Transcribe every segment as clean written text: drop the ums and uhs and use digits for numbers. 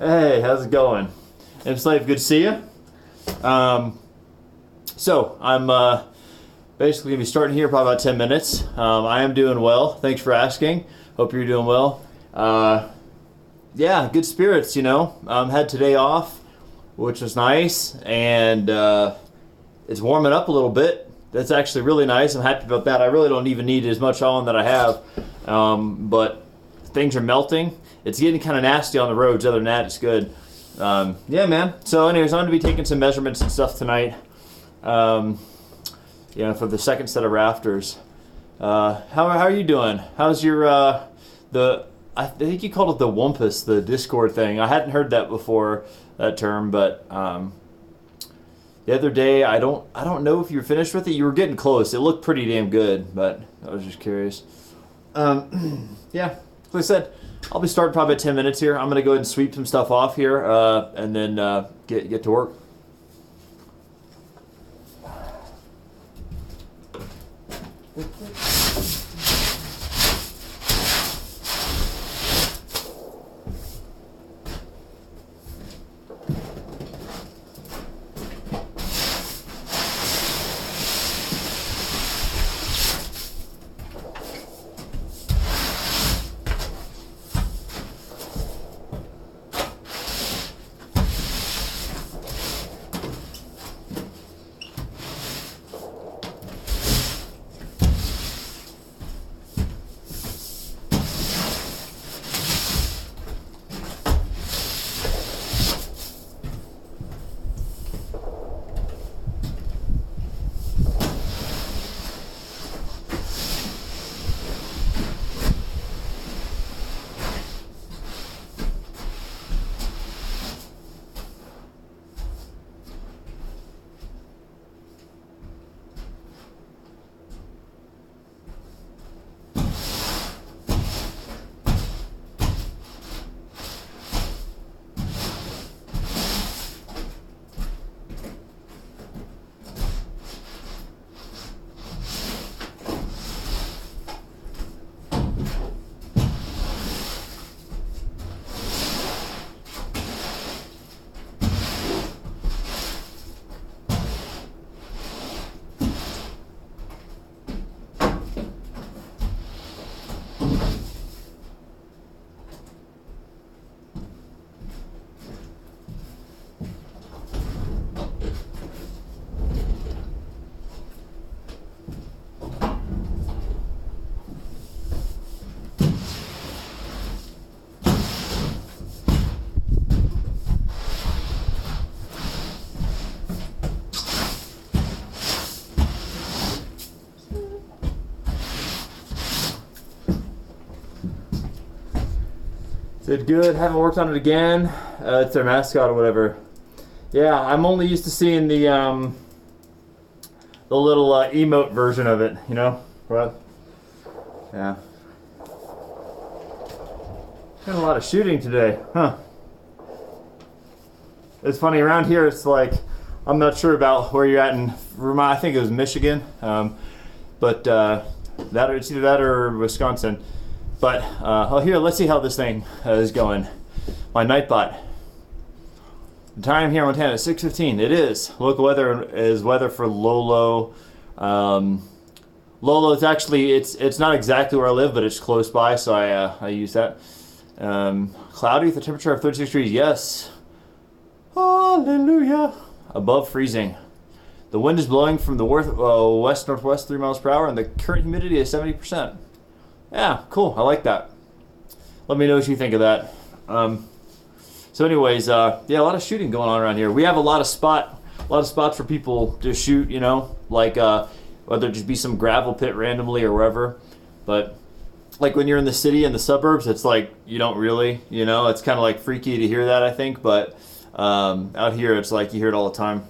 Hey, how's it going? M Slave, good to see you. So I'm basically gonna be starting here probably about 10 minutes. I am doing well. Thanks for asking. Hope you're doing well. Yeah, good spirits. Had today off, which was nice, and it's warming up a little bit. That's actually really nice. I'm happy about that. I really don't even need as much on that I have, but things are melting. It's getting kind of nasty on the roads. Other than that, it's good. Yeah, man. So anyways, I'm going to be taking some measurements and stuff tonight, for the second set of rafters. How are you doing? How's your, I think you called it the Wumpus, the Discord thing. I hadn't heard that before, that term, but the other day, I don't know if you were finished with it. You were getting close. It looked pretty damn good, but I was just curious. Yeah, like I said, I'll be starting probably at 10 minutes here. I'm going to go ahead and sweep some stuff off here, and then get to work. Did good. Haven't worked on it again. It's their mascot or whatever. Yeah, I'm only used to seeing the little emote version of it. Right? Yeah. Been a lot of shooting today, huh? It's funny around here. It's like I'm not sure about where you're at in Vermont. I think it was Michigan, but it's either that or Wisconsin. But, here, let's see how this thing is going. My Nightbot. The time here in Montana is 6:15. It is. Local weather is weather for Lolo. Lolo is actually, it's not exactly where I live, but it's close by, so I use that. Cloudy with a temperature of 36 degrees. Yes. Hallelujah. Above freezing. The wind is blowing from the west-northwest 3 miles per hour, and the current humidity is 70%. Yeah, cool. I like that. Let me know what you think of that. So anyways, yeah, a lot of shooting going on around here. We have a lot of spots for people to shoot, like whether it just be some gravel pit randomly or wherever. But like when you're in the city and the suburbs, it's like you don't really, it's kind of like freaky to hear that, I think. But out here, it's like you hear it all the time.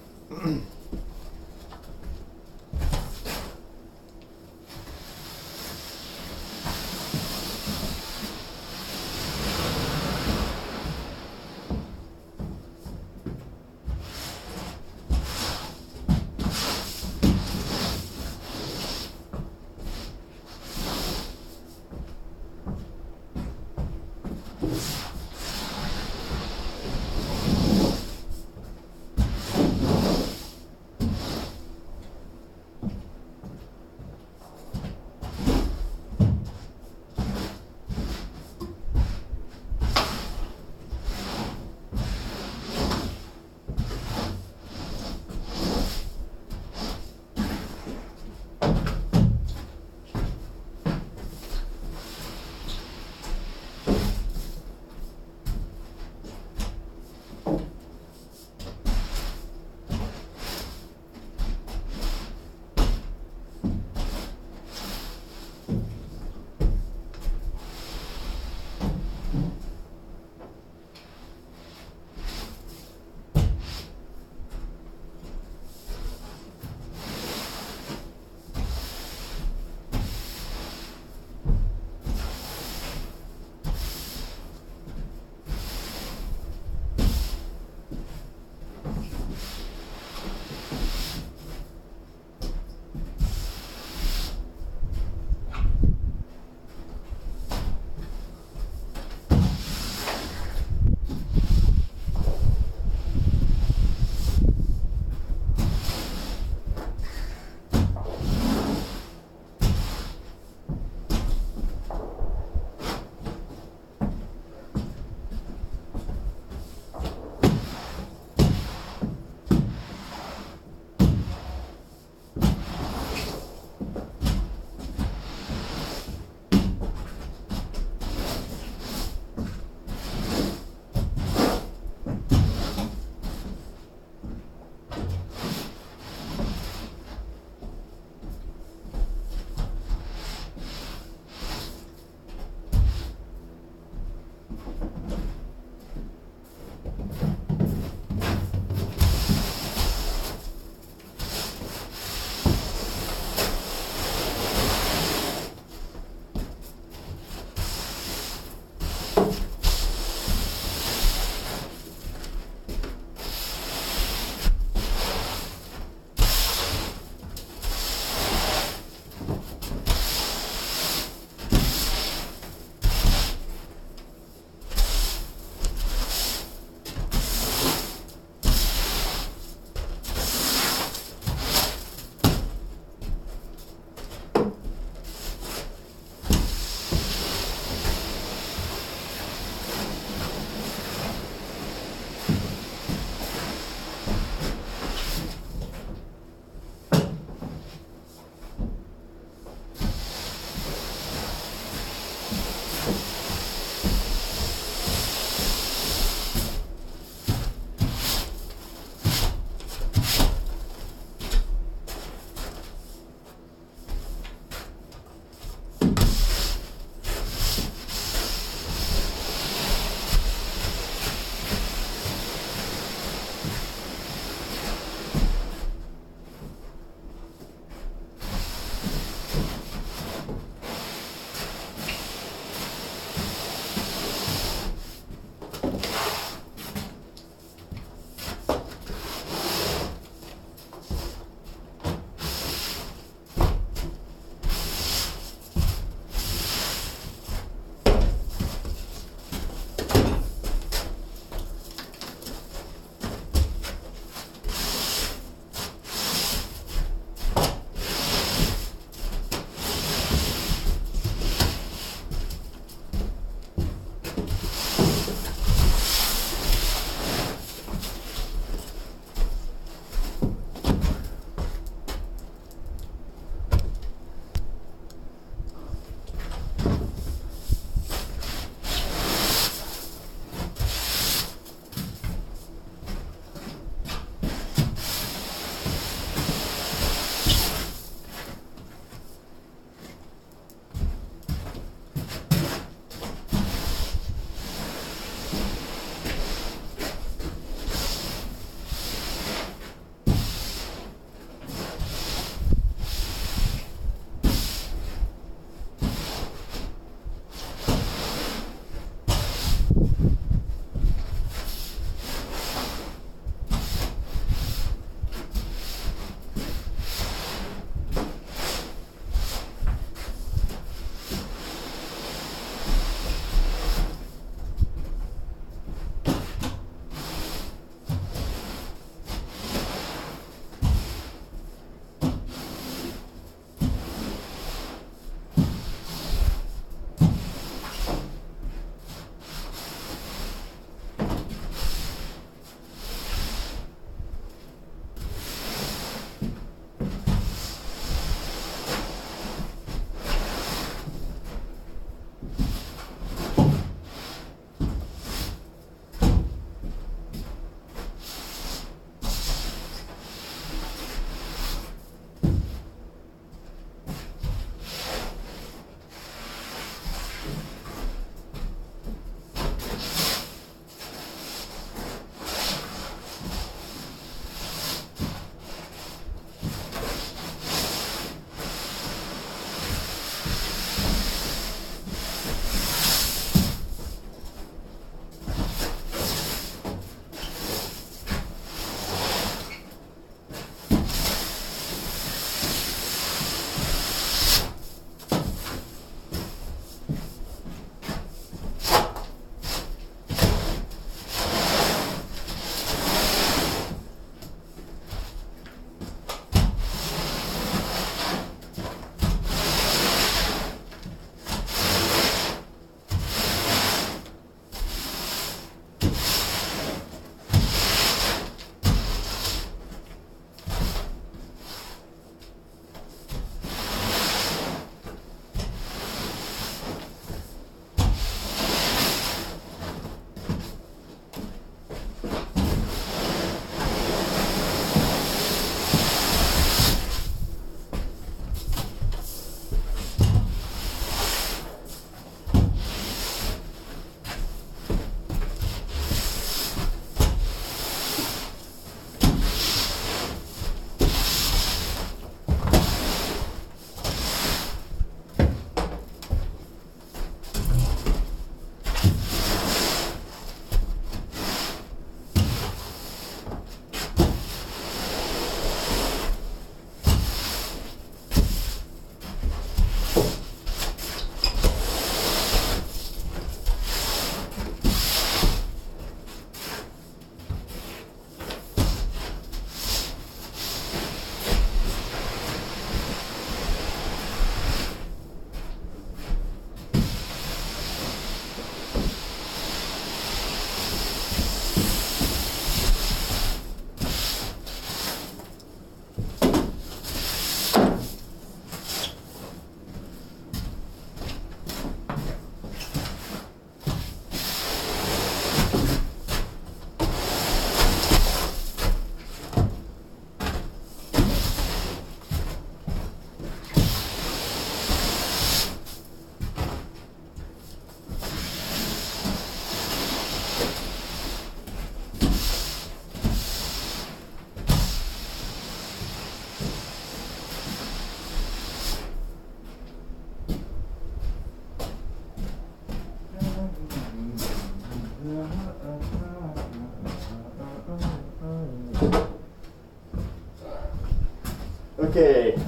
Okay.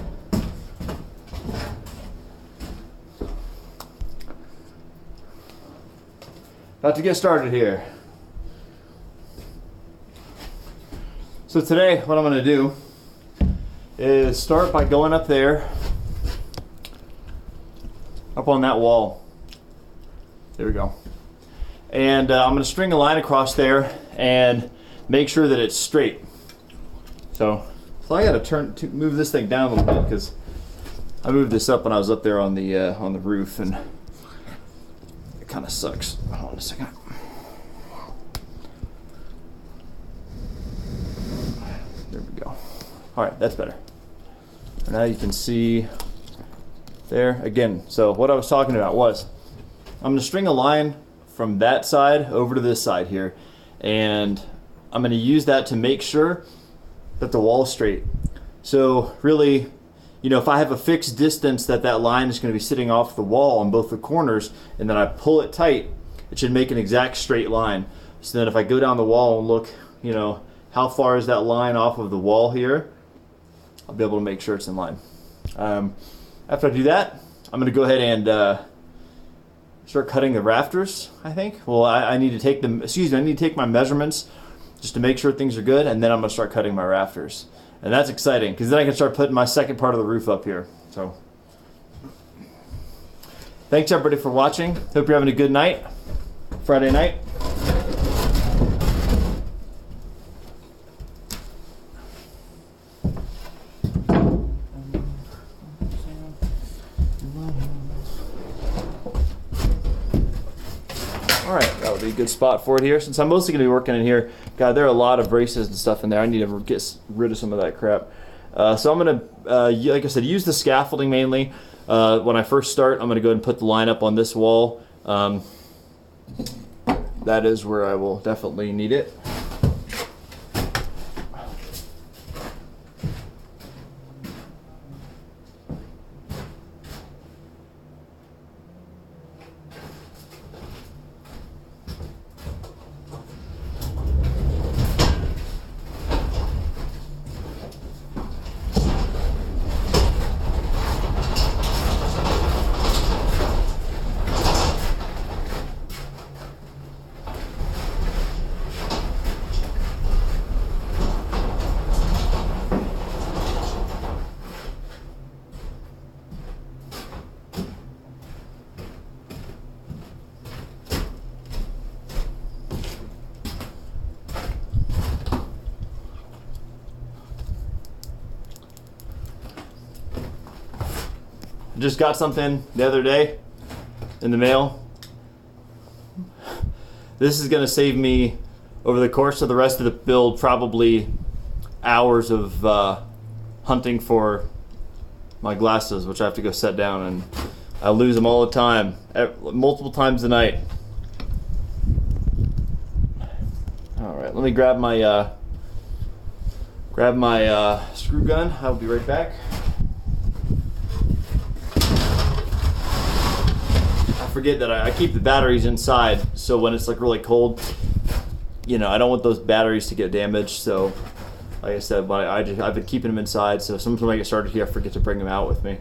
About to get started here. So today, what I'm going to do is start by going up there, up on that wall. There we go. And I'm going to string a line across there and make sure that it's straight. So I got to move this thing down a little bit because I moved this up when I was up there on the roof, and it kind of sucks. Hold on a second. There we go. All right, that's better. Now you can see there again. So what I was talking about was I'm going to string a line from that side over to this side here, and I'm going to use that to make sure that the wall is straight. So really, you know, if I have a fixed distance that line is going to be sitting off the wall on both the corners, and then I pull it tight, it should make an exact straight line. So then if I go down the wall and look, you know, how far is that line off of the wall here, I'll be able to make sure it's in line. After I do that, I'm going to go ahead and start cutting the rafters, I think. Well, I need to take them, I need to take my measurements just to make sure things are good, and then I'm going to start cutting my rafters. And that's exciting, because then I can start putting my second part of the roof up here. So, thanks everybody for watching. Hope you're having a good night, Friday night. Alright, that would be a good spot for it here. Since I'm mostly going to be working in here, God, there are a lot of braces and stuff in there. I need to get rid of some of that crap. So I'm going to, like I said, use the scaffolding mainly. When I first start, I'm going to go ahead and put the line up on this wall. That is where I will definitely need it. Just got something the other day in the mail. This is going to save me, over the course of the rest of the build, probably hours of hunting for my glasses, which I have to go set down, and I lose them all the time, multiple times a night. All right, let me grab my screw gun. I'll be right back. Forget that I keep the batteries inside, so when it's like really cold, you know, I don't want those batteries to get damaged. So like I said, I've been keeping them inside, so sometimes when I get started here I forget to bring them out with me.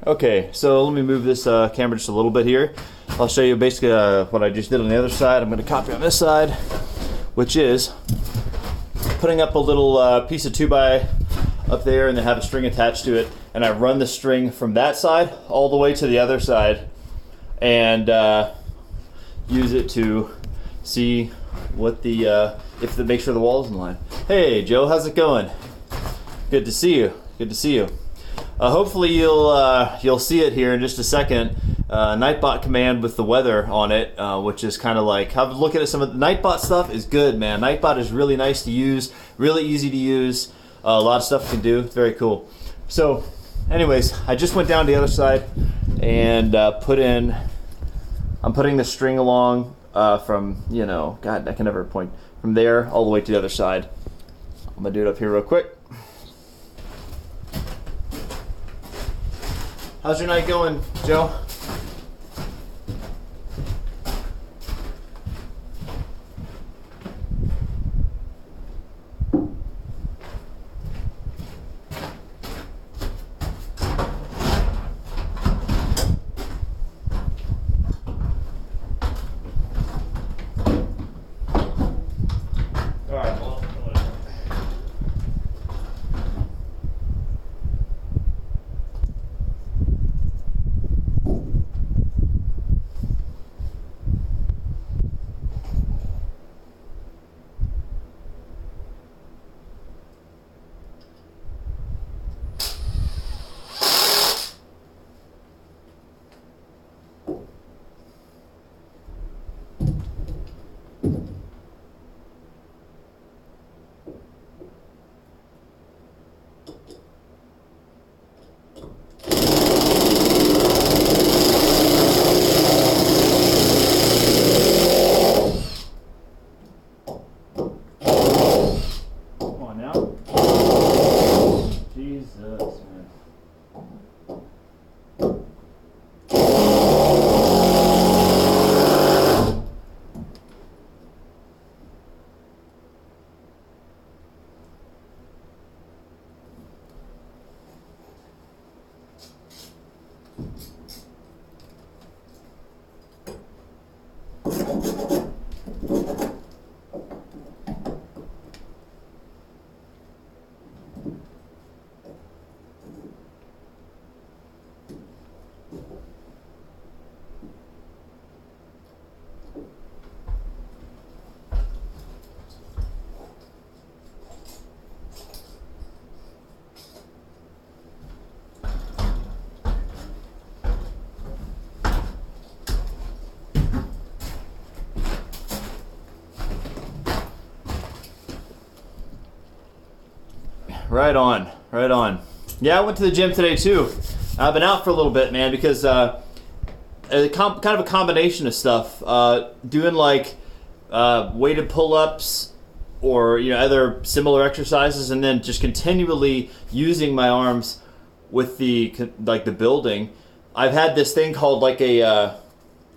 Okay, so let me move this camera just a little bit here. I'll show you basically what I just did on the other side. I'm going to copy on this side, which is putting up a little piece of 2x up there and then have a string attached to it. And I run the string from that side all the way to the other side and use it to see what the, make sure the wall's in line. Hey Joe, how's it going? Good to see you. Good to see you. Hopefully you'll see it here in just a second. Nightbot command with the weather on it, which is kind of like, have a look at it. Some of the Nightbot stuff is good, man. Nightbot is really nice to use, really easy to use. A lot of stuff it can do. It's very cool. So, anyways, I just went down the other side and I'm putting the string along from, God, I can never point, from there all the way to the other side. I'm gonna do it up here real quick. How's your night going, Joe? Right on, right on. Yeah, I went to the gym today too. I've been out for a little bit, man, because kind of a combination of stuff. Doing like weighted pull-ups or other similar exercises, and then just continually using my arms with the building. I've had this thing called like a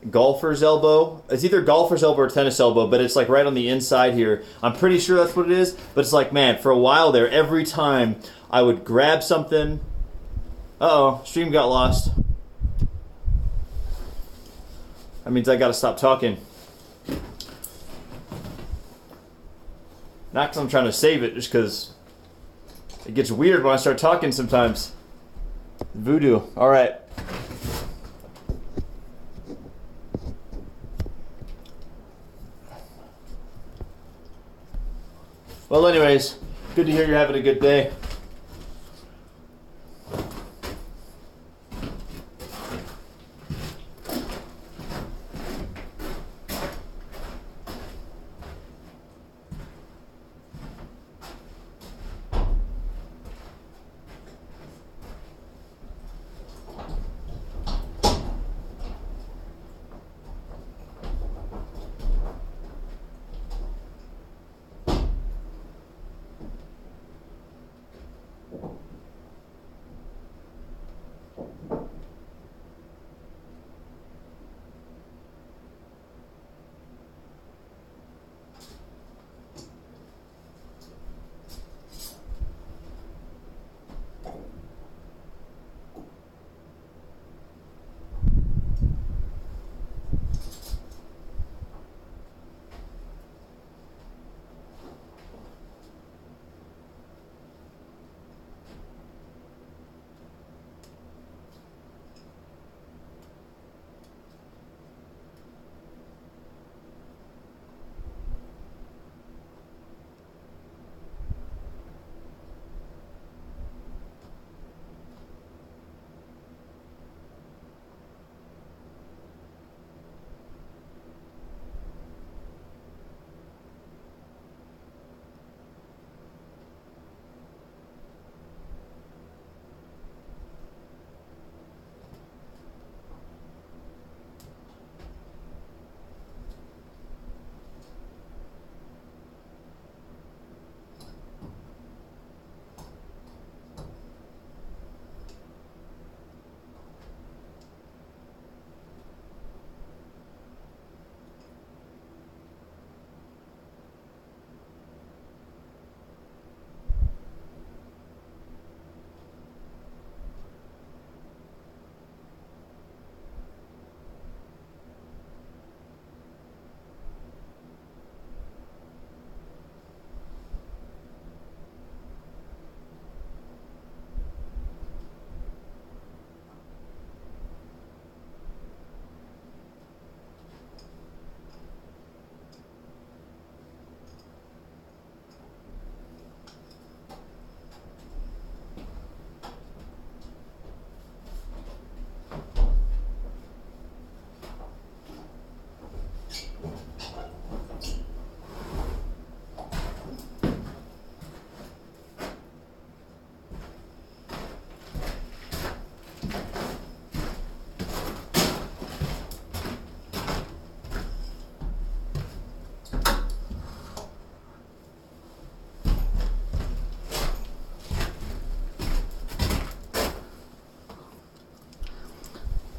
golfer's elbow. It's either golfer's elbow or tennis elbow, but it's like right on the inside here. I'm pretty sure that's what it is, but it's like, man, for a while there, every time I would grab something. Uh-oh, stream got lost. That means I gotta stop talking. Not because I'm trying to save it, just because it gets weird when I start talking sometimes. Voodoo. All right. Well, anyways, good to hear you're having a good day.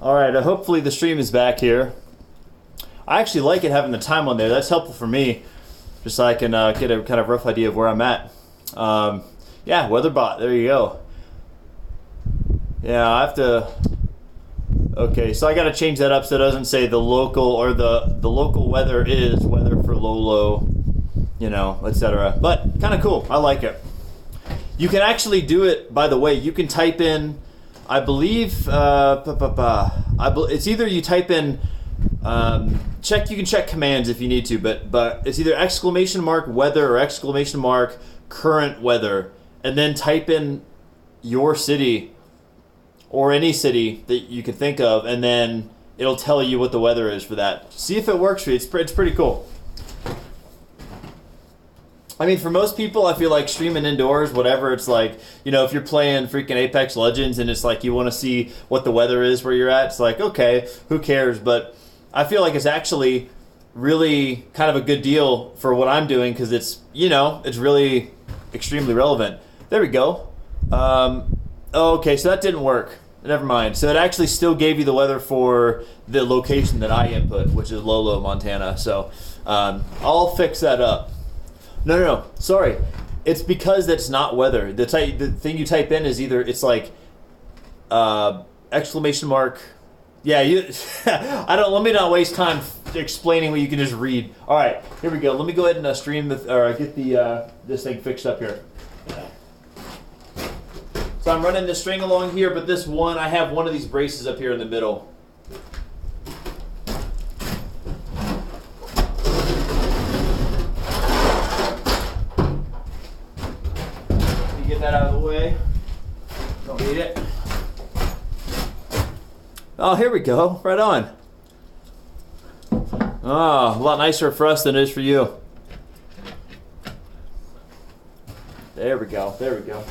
All right, hopefully the stream is back here. I actually like it having the time on there. That's helpful for me, just so I can get a kind of rough idea of where I'm at. Yeah, WeatherBot, there you go. Yeah, I have to... Okay, so I got to change that up so it doesn't say the local, or the local weather is weather for Lolo, you know, etc. But kind of cool. I like it. You can actually do it, by the way. You can type in, I believe, it's either you type in, you can check commands if you need to, but it's either exclamation mark weather or exclamation mark current weather, and then type in your city or any city that you can think of, and then it'll tell you what the weather is for that. See if it works for you. It's pretty cool. I mean, for most people, I feel like streaming indoors, whatever, it's like, you know, if you're playing freaking Apex Legends and it's like you want to see what the weather is where you're at, it's like, okay, who cares? But I feel like it's actually really kind of a good deal for what I'm doing, because it's, you know, it's really extremely relevant. There we go. Okay, so that didn't work. Never mind. So it actually still gave you the weather for the location that I input, which is Lolo, Montana. So I'll fix that up. No. Sorry. It's because that's not weather. The thing you type in is either, it's like exclamation mark. Yeah, let me not waste time explaining what you can just read. All right, here we go. Let me go ahead and get this thing fixed up here. So I'm running the string along here, but this one, I have one of these braces up here in the middle. Get that out of the way. Don't need it. Oh, here we go. Right on. Oh, a lot nicer for us than it is for you. There we go. There we go.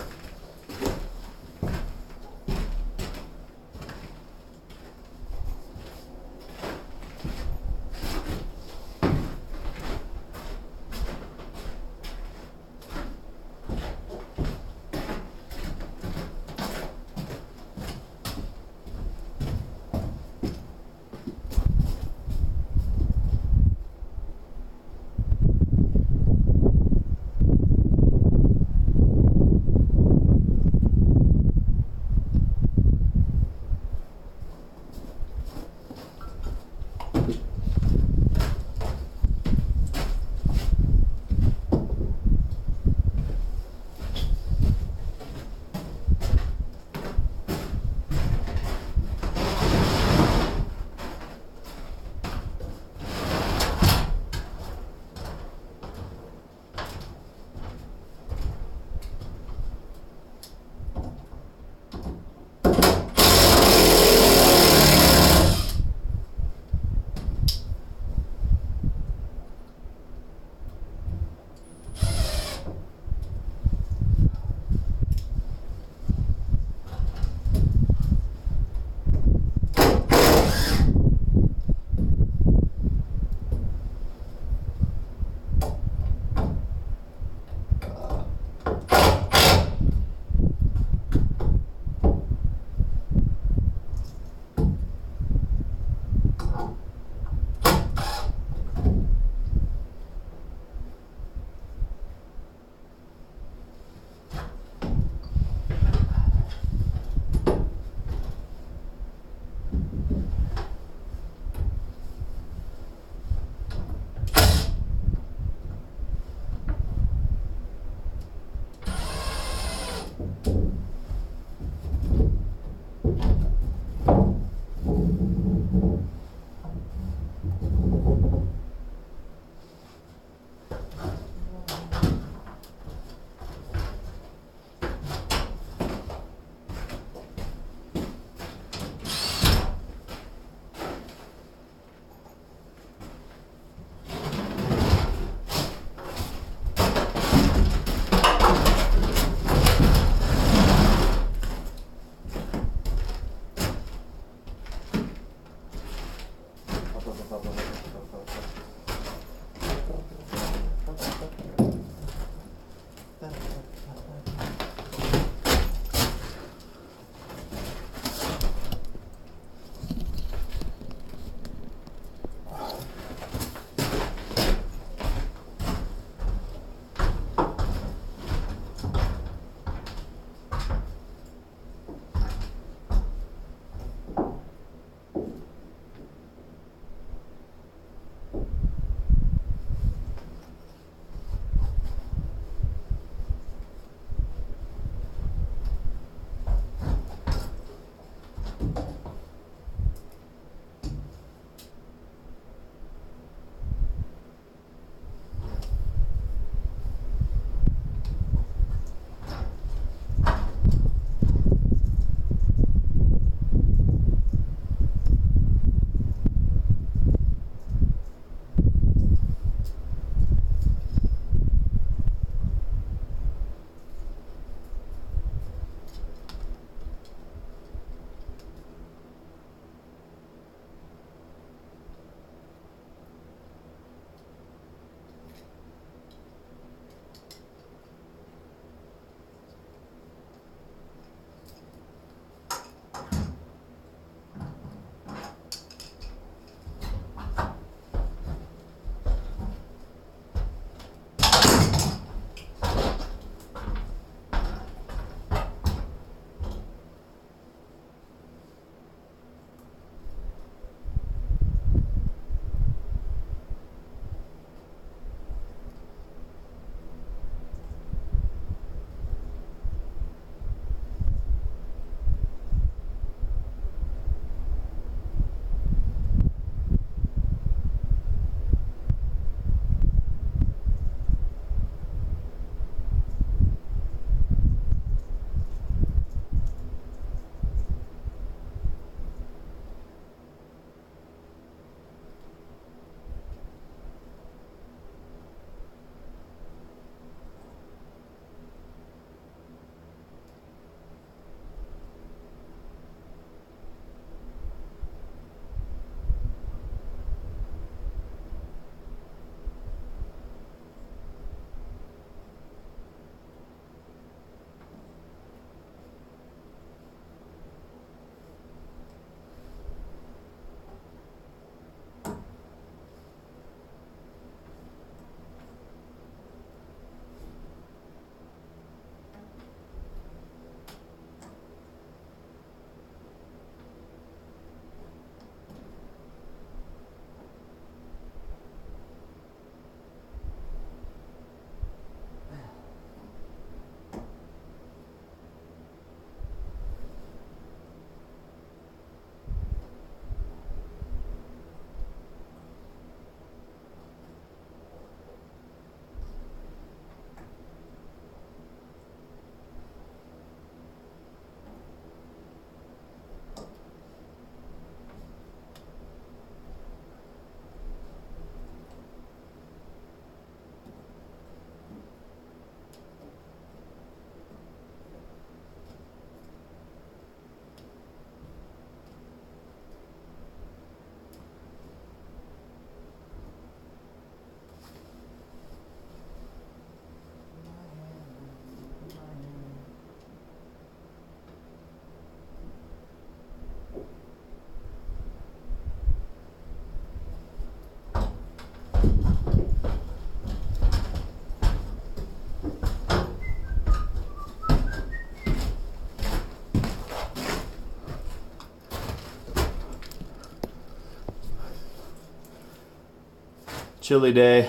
chilly day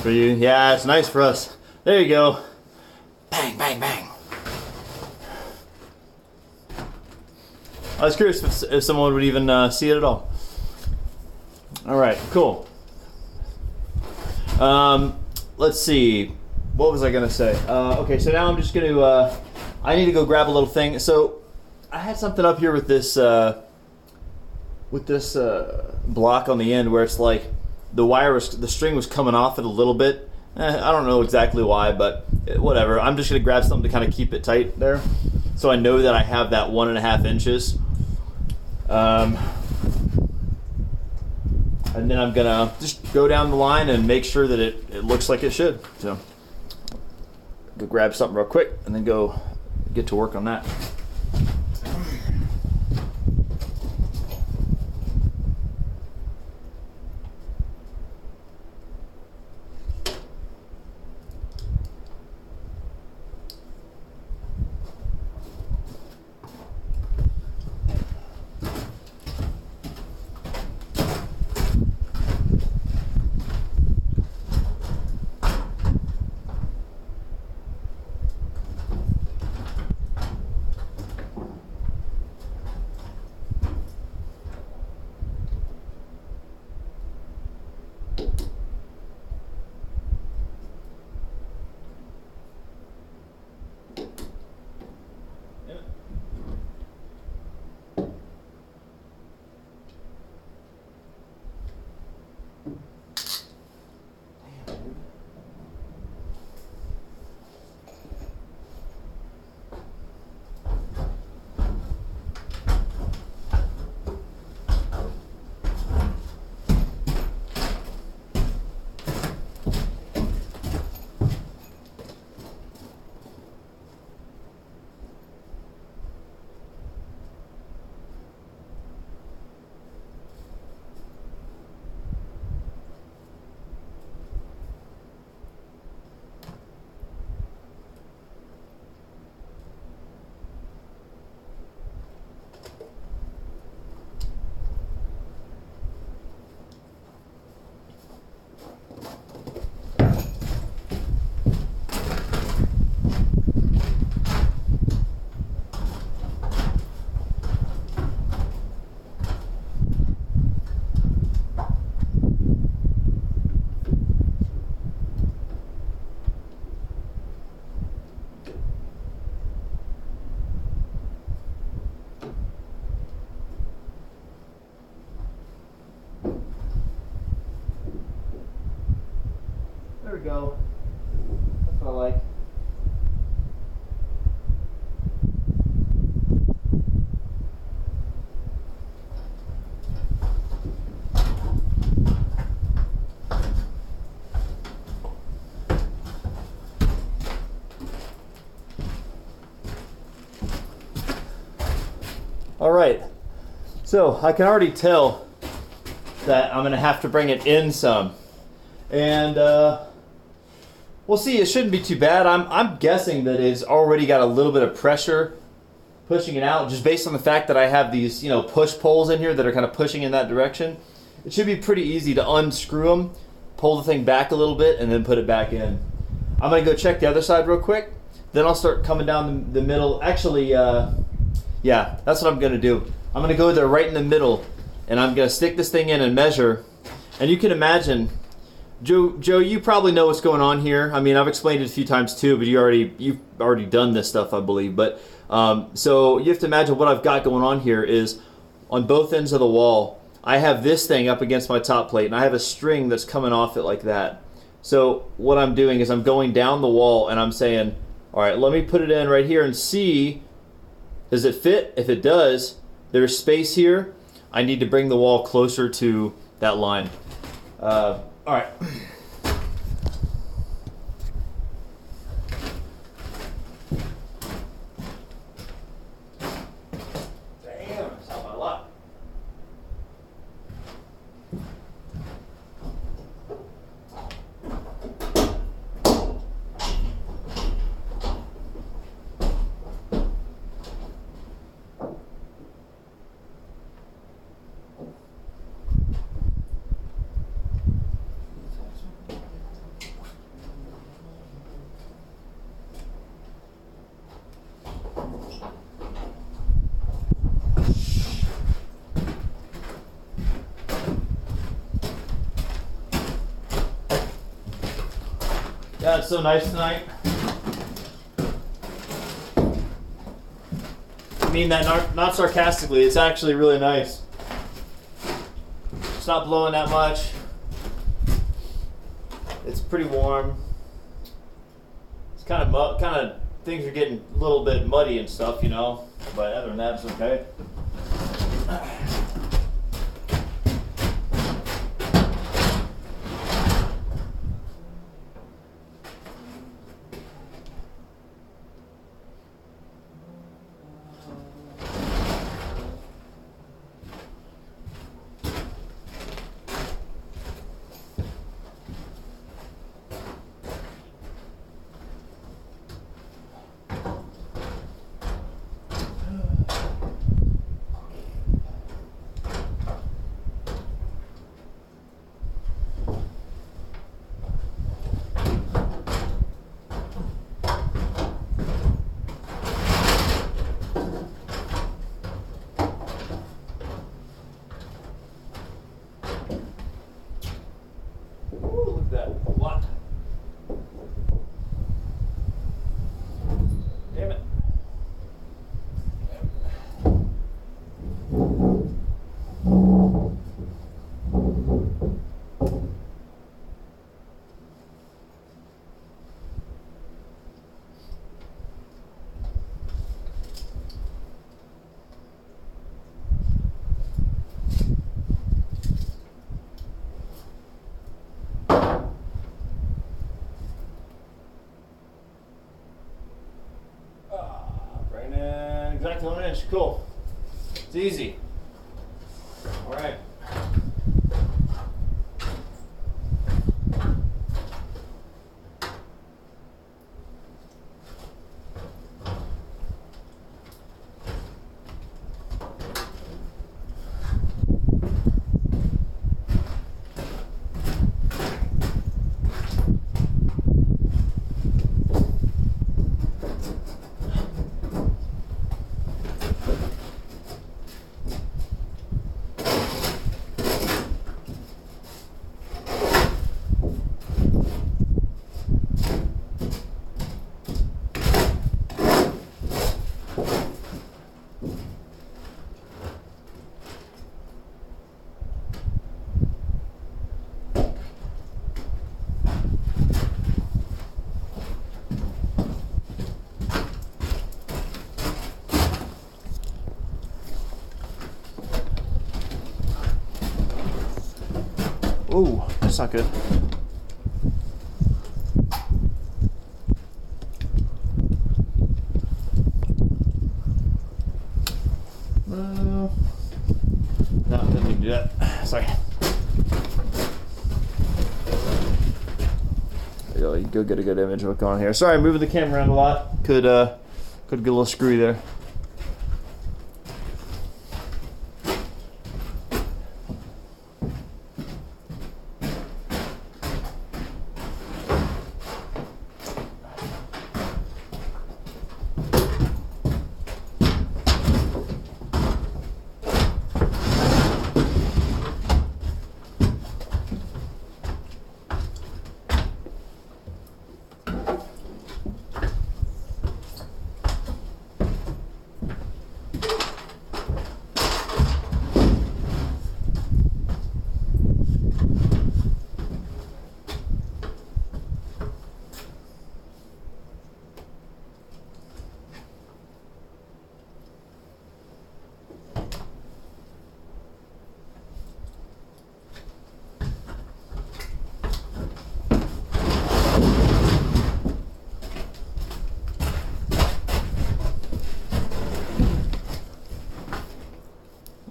for you. Yeah, it's nice for us. There you go. Bang, bang, bang. I was curious if someone would even see it at all. All right, cool. Let's see. What was I gonna say? Okay, so now I'm just gonna. I need to go grab a little thing. So I had something up here with this block on the end where it's like the string was coming off it a little bit. I don't know exactly why, but whatever. I'm just gonna grab something to kind of keep it tight there, so I know that I have that 1.5 inches. And then I'm gonna just go down the line and make sure that it looks like it should. So go grab something real quick and then go get to work on that. There we go. That's what I like. All right, so I can already tell that I'm gonna have to bring it in some, and we'll see. It shouldn't be too bad. I'm guessing that it's already got a little bit of pressure pushing it out, just based on the fact that I have these, push poles in here that are kind of pushing in that direction. It should be pretty easy to unscrew them, pull the thing back a little bit, and then put it back in. I'm gonna go check the other side real quick. Then I'll start coming down the middle. Actually, yeah, that's what I'm gonna do. I'm gonna go there right in the middle, and I'm gonna stick this thing in and measure. And you can imagine, Joe, you probably know what's going on here. I mean, I've explained it a few times too, but you've already done this stuff, I believe. But so you have to imagine what I've got going on here is on both ends of the wall, I have this thing up against my top plate, and I have a string that's coming off it like that. So what I'm doing is I'm going down the wall, and I'm saying, all right, let me put it in right here and see, does it fit? If it does, there's space here. I need to bring the wall closer to that line. All right. Damn, it's not my luck. God, it's so nice tonight. I mean that not sarcastically, it's actually really nice. It's not blowing that much. It's pretty warm. It's kind of things are getting a little bit muddy and stuff, you know. But other than that, it's okay. Exactly 1 inch. Cool. It's easy. All right. Ooh, that's not good. No, didn't need to do that. Sorry. There you go. You go get a good image of what's going on here. Sorry, I'm moving the camera around a lot. Could get a little screwy there.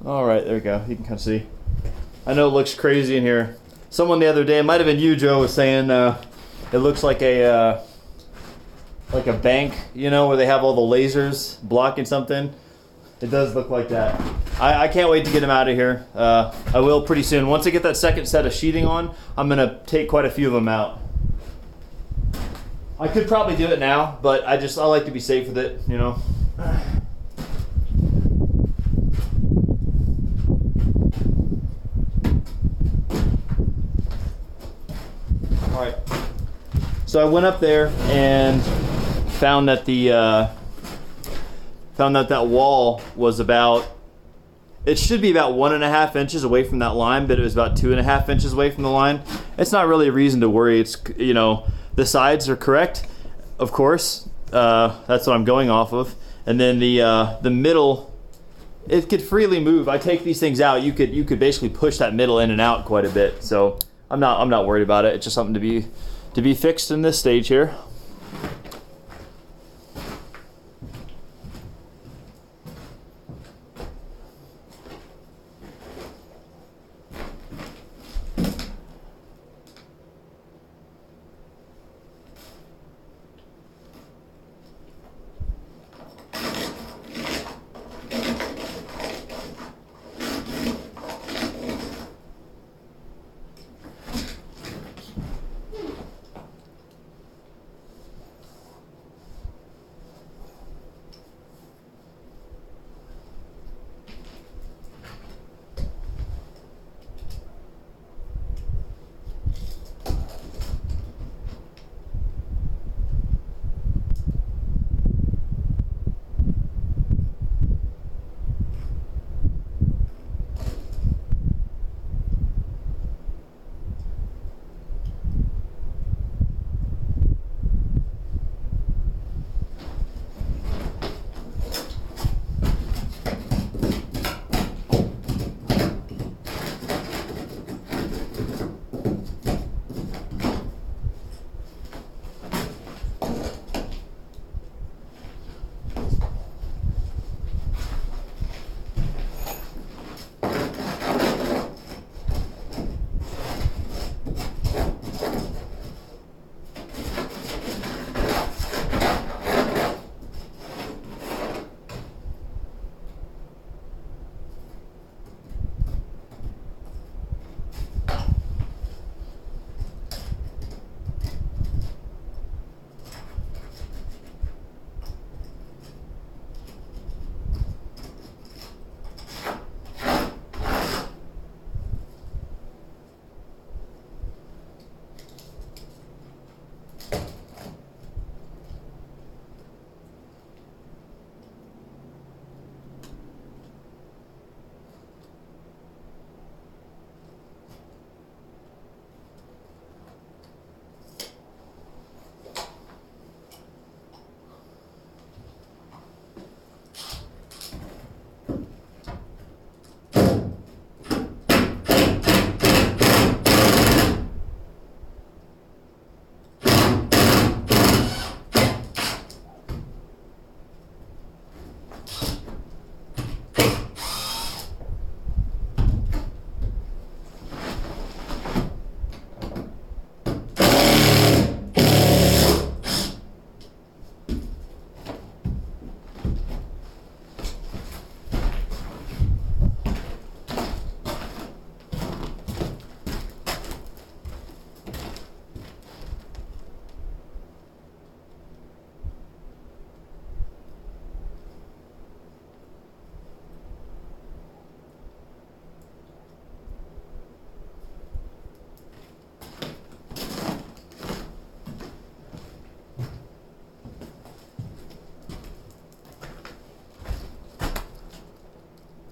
All right, there we go. You can kind of see. I know it looks crazy in here. Someone the other day, it might have been you, Joe, was saying it looks like a bank, you know, where they have all the lasers blocking something. It does look like that. I can't wait to get them out of here. I will pretty soon. Once I get that second set of sheeting on, I'm gonna take quite a few of them out. I could probably do it now, but I like to be safe with it, you know. So I went up there and found that that wall was about, it should be about 1.5 inches away from that line, but it was about 2.5 inches away from the line. It's not really a reason to worry. It's, the sides are correct, of course. That's what I'm going off of. And then the middle, it could freely move. I take these things out. You could basically push that middle in and out quite a bit. So I'm not worried about it. It's just something to be fixed in this stage here.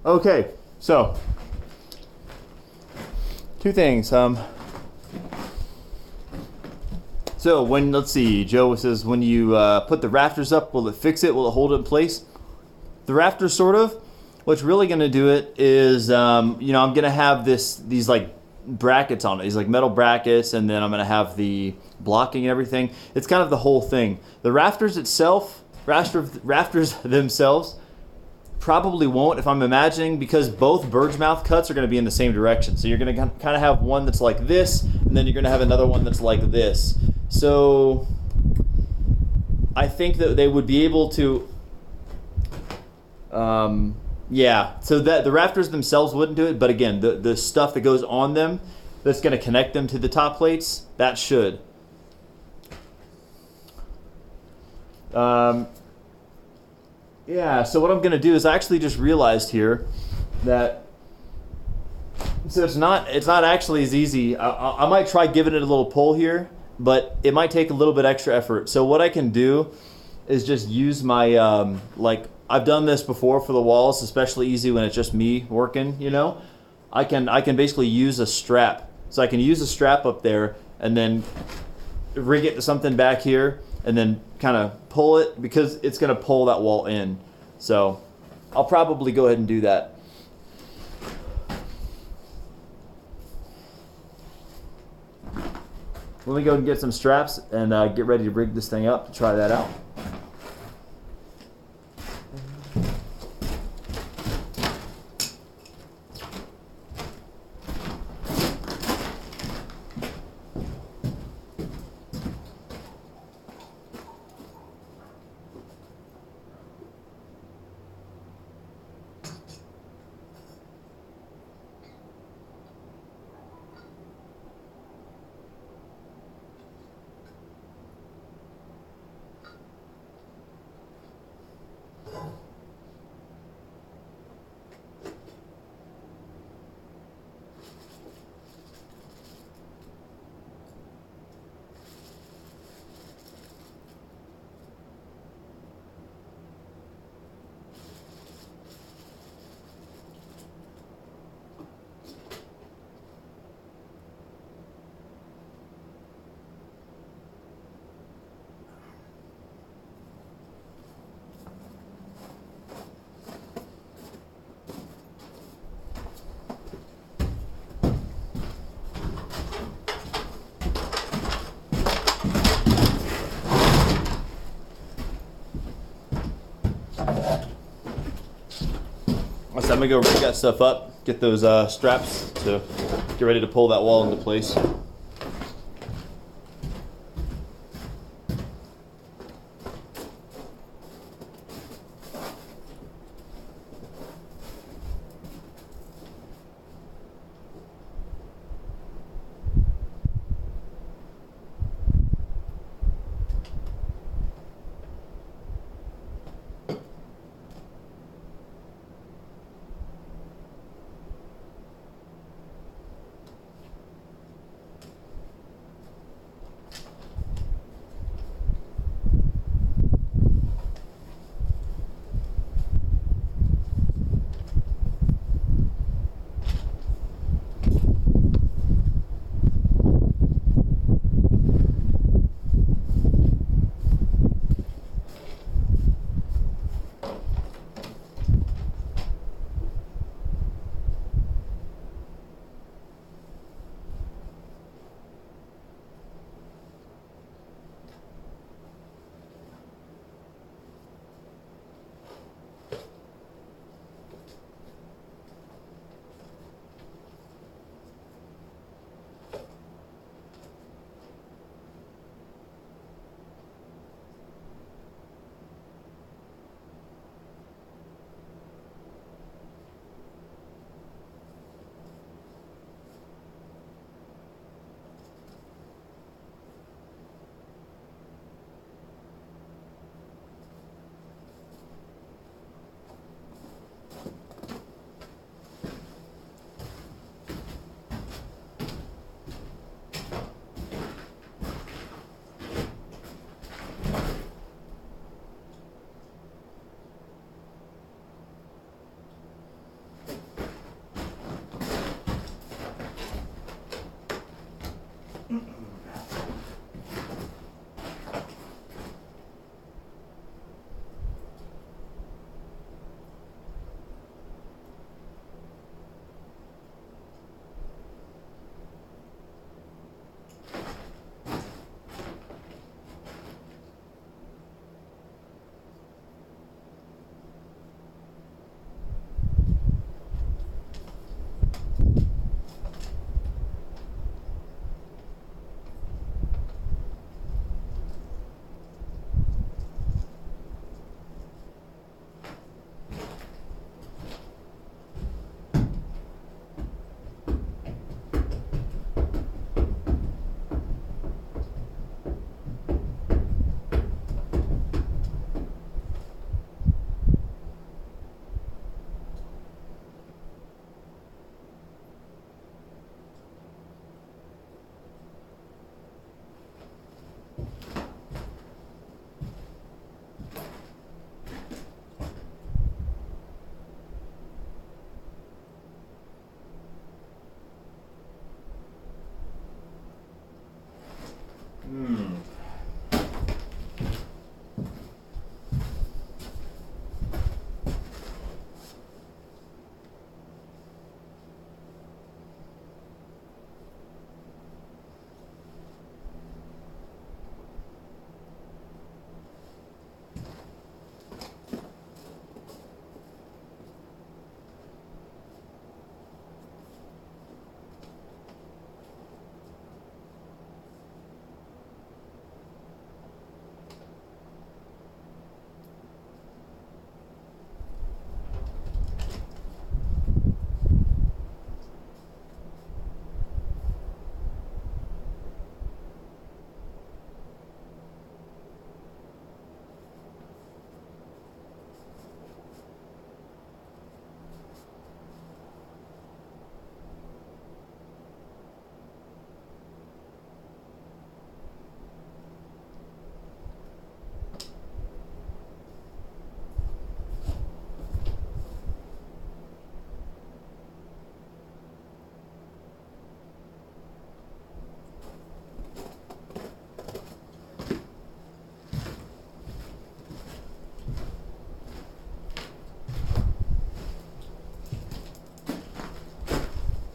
Okay, so two things. So let's see, Joe says, when you put the rafters up, will it fix it? Will it hold it in place? The rafters, sort of. What's really going to do it is, I'm going to have these like brackets on it, these like metal brackets, and then I'm going to have the blocking and everything. It's kind of the whole thing. The rafters itself, rafters themselves, probably won't, if I'm imagining, because both bird's mouth cuts are going to be in the same direction. So you're going to kind of have one that's like this, and then you're going to have another one that's like this. So I think that they would be able to, so that the rafters themselves wouldn't do it, but again, the stuff that goes on them that's going to connect them to the top plates, that should. Yeah, so what I'm going to do is I actually just realized here that, so it's not actually as easy. I might try giving it a little pull here but it might take a little bit extra effort. So what I can do is just use my like I've done this before for the walls, especially easy when it's just me working. I can basically use a strap. So I can use a strap up there and then rig it to something back here and then kind of pull it because it's going to pull that wall in. So I'll probably go ahead and do that. Let me go and get some straps and get ready to rig this thing up to try that out. So I'm gonna go rig that stuff up, get those straps to get ready to pull that wall into place.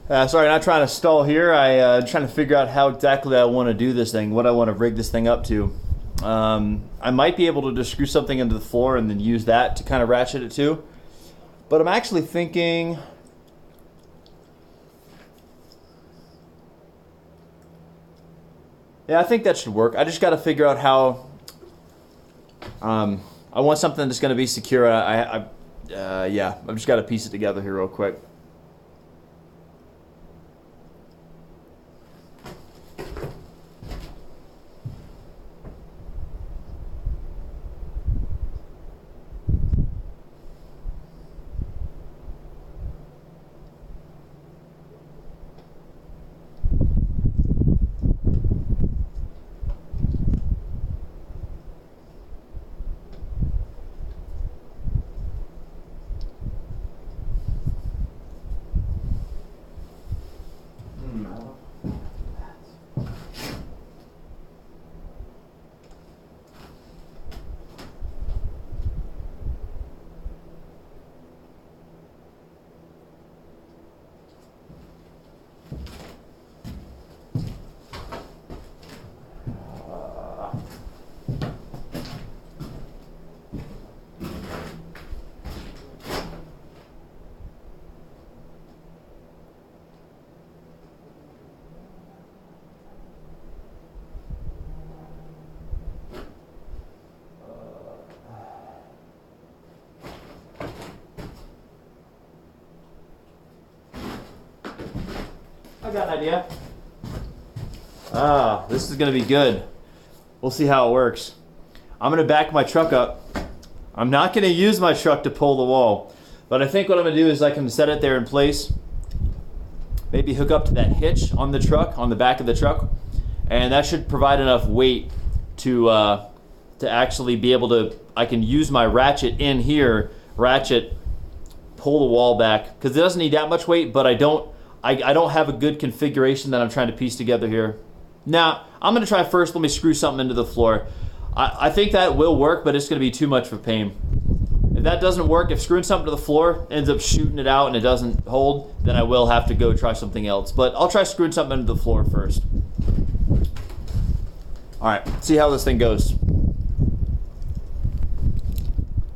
Sorry, not trying to stall here. I'm trying to figure out how exactly I want to do this thing, what I want to rig this thing up to. I might be able to just screw something into the floor and then use that to kind of ratchet it too. But I'm actually thinking... Yeah, I think that should work. I just got to figure out how... I want something that's going to be secure. Yeah, I've just got to piece it together here real quick. I got an idea. This is gonna be good. We'll see how it works. I'm gonna back my truck up. I'm not gonna use my truck to pull the wall, but I think what I'm gonna do is I can set it there in place, maybe hook up to that hitch on the truck, on the back of the truck, and that should provide enough weight to actually be able to, I can use my ratchet in here, pull the wall back, because it doesn't need that much weight, but I don't have a good configuration that I'm trying to piece together here. Now, I'm going to try first, let me screw something into the floor. I think that will work, but it's going to be too much of a pain. If that doesn't work, if screwing something to the floor ends up shooting it out and it doesn't hold, then I will have to go try something else. But I'll try screwing something into the floor first. All right, see how this thing goes.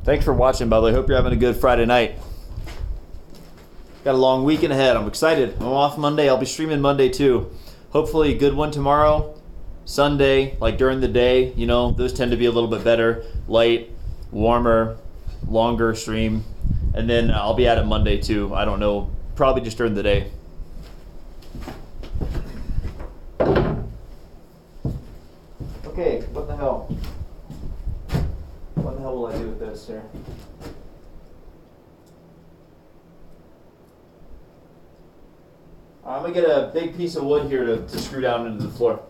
Thanks for watching, by the way. Hope you're having a good Friday night. Got a long weekend ahead. I'm excited. I'm off Monday. I'll be streaming Monday too. Hopefully a good one tomorrow. Sunday, like during the day, you know, those tend to be a little bit better. Light, warmer, longer stream. And then I'll be at it Monday too. I don't know. Probably just during the day. Okay, what the hell? What the hell will I do with this here? I'm gonna get a big piece of wood here to screw down into the floor.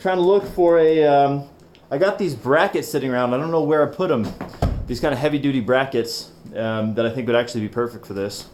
trying to look for a, I got these brackets sitting around. I don't know where I put them. These kind of heavy duty brackets that I think would actually be perfect for this.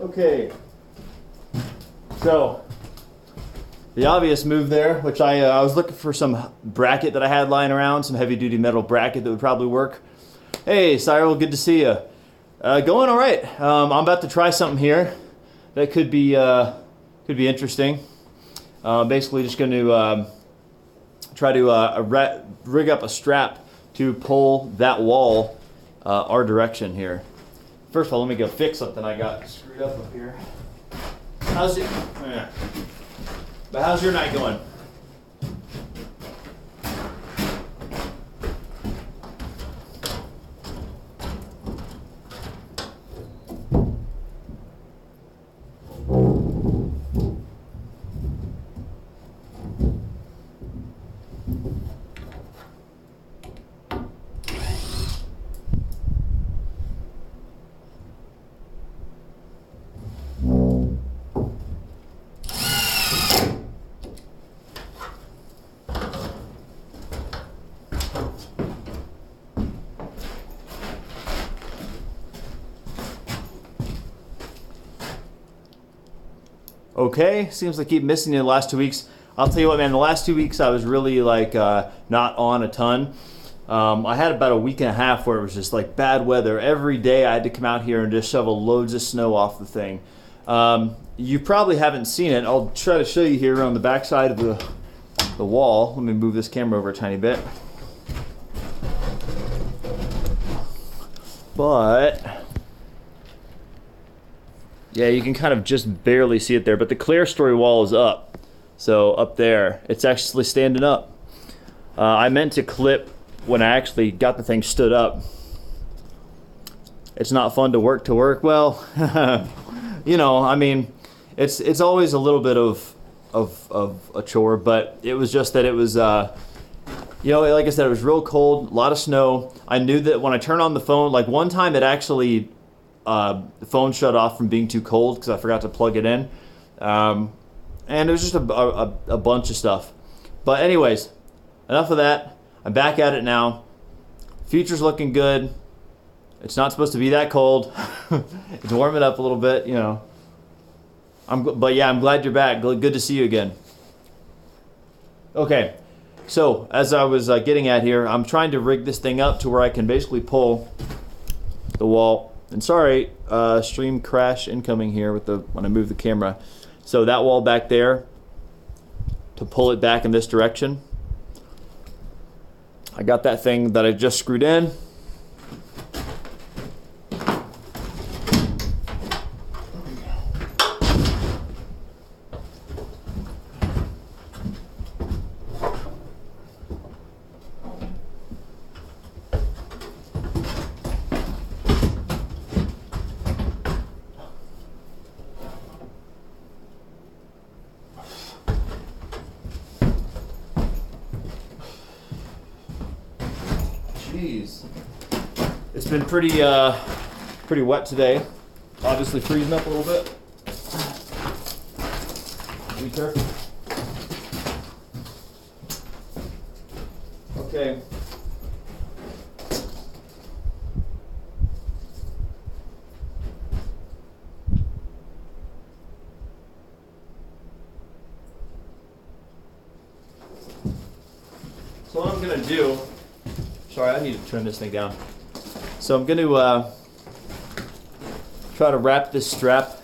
Okay, so the obvious move there, which I was looking for some bracket that I had lying around, some heavy duty metal bracket that would probably work. Hey, Cyril, good to see you. Going all right. I'm about to try something here that could be interesting. Basically, just going to try to rig up a strap to pull that wall our direction here. First of all, let me go fix something I got screwed up here. How's it? But how's your night going? Okay, seems like I keep missing you the last 2 weeks. I'll tell you what, man, the last 2 weeks I was really like not on a ton. I had about a week and a half where it was just like bad weather. Every day I had to come out here and just shovel loads of snow off the thing. You probably haven't seen it. I'll try to show you here on the back side of the wall. Let me move this camera over a tiny bit. But yeah, you can kind of just barely see it there, but the clerestory wall is up. So up there, it's actually standing up. I meant to clip when I actually got the thing stood up. It's not fun to work. Well, you know, I mean, it's always a little bit of a chore, but it was just that it was, you know, like I said, it was real cold, a lot of snow. I knew that when I turned on the phone, like one time it actually, the phone shut off from being too cold because I forgot to plug it in. And it was just a bunch of stuff. But anyways, enough of that. I'm back at it now. Future's looking good. It's not supposed to be that cold. It's warming up a little bit, you know. But yeah, I'm glad you're back. Good to see you again. Okay, so as I was getting at here, I'm trying to rig this thing up to where I can basically pull the wall. And sorry, stream crash incoming here with when I move the camera. So that wall back there, to pull it back in this direction. I got that thing that I just screwed in. Jeez. It's been pretty wet today. Obviously freezing up a little bit. Be careful. Okay. So what I'm gonna do, sorry, I need to turn this thing down. So I'm going to try to wrap this strap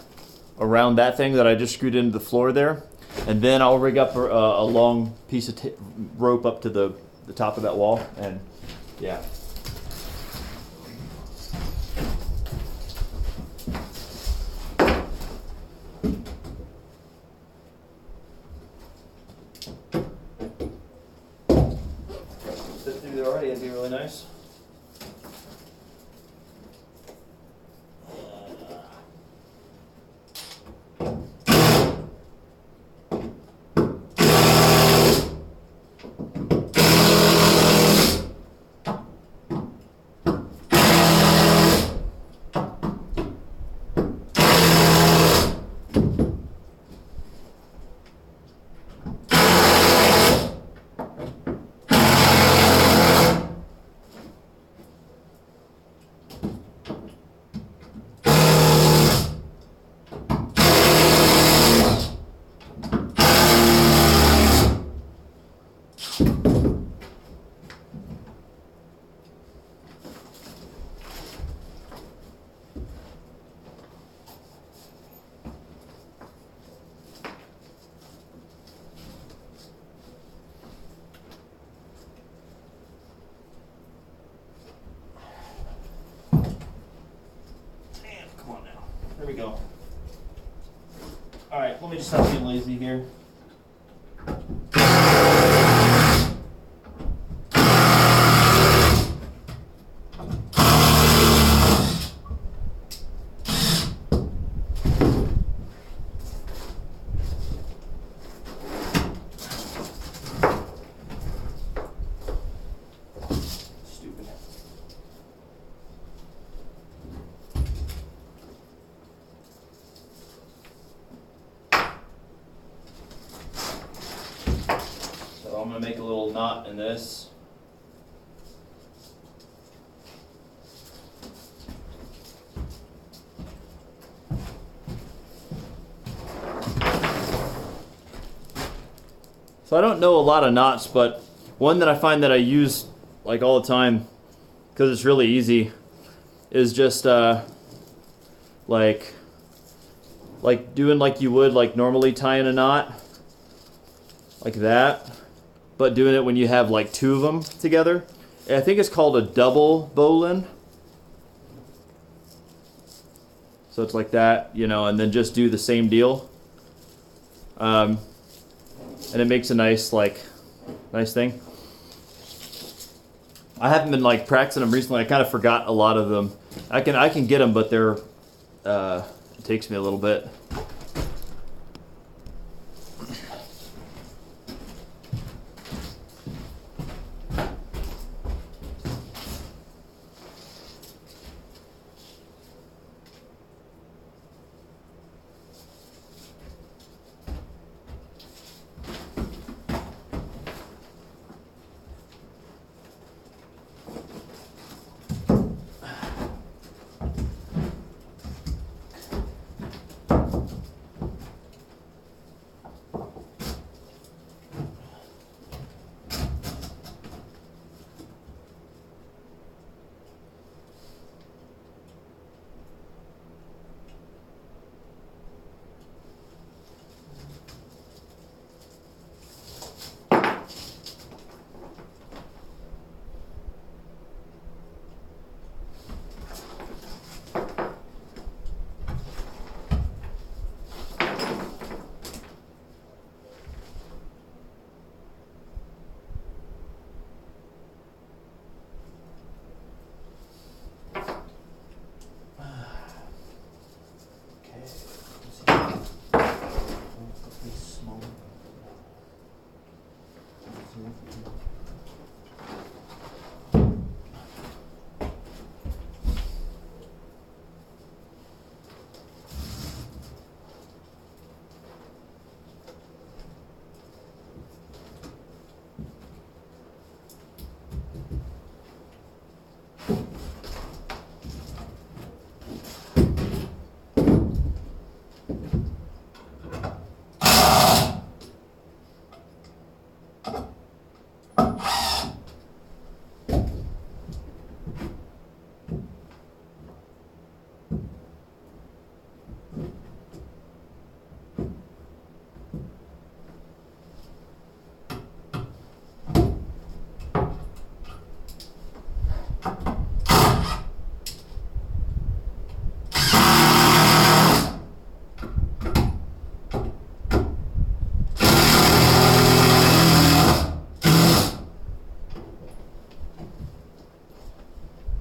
around that thing that I just screwed into the floor there, and then I'll rig up a long piece of rope up to the top of that wall, and yeah. Sit through there already, that'd be really nice. we go. All right, let me just stop being lazy here. I'm going to make a little knot in this. So I don't know a lot of knots, but one that I find that I use like all the time because it's really easy is just like doing like you would like normally tying a knot like that. But doing it when you have like two of them together. I think it's called a double bowline. So it's like that, you know, and then just do the same deal. And it makes a nice thing. I haven't been like practicing them recently. I kind of forgot a lot of them. I can get them, but they're it takes me a little bit.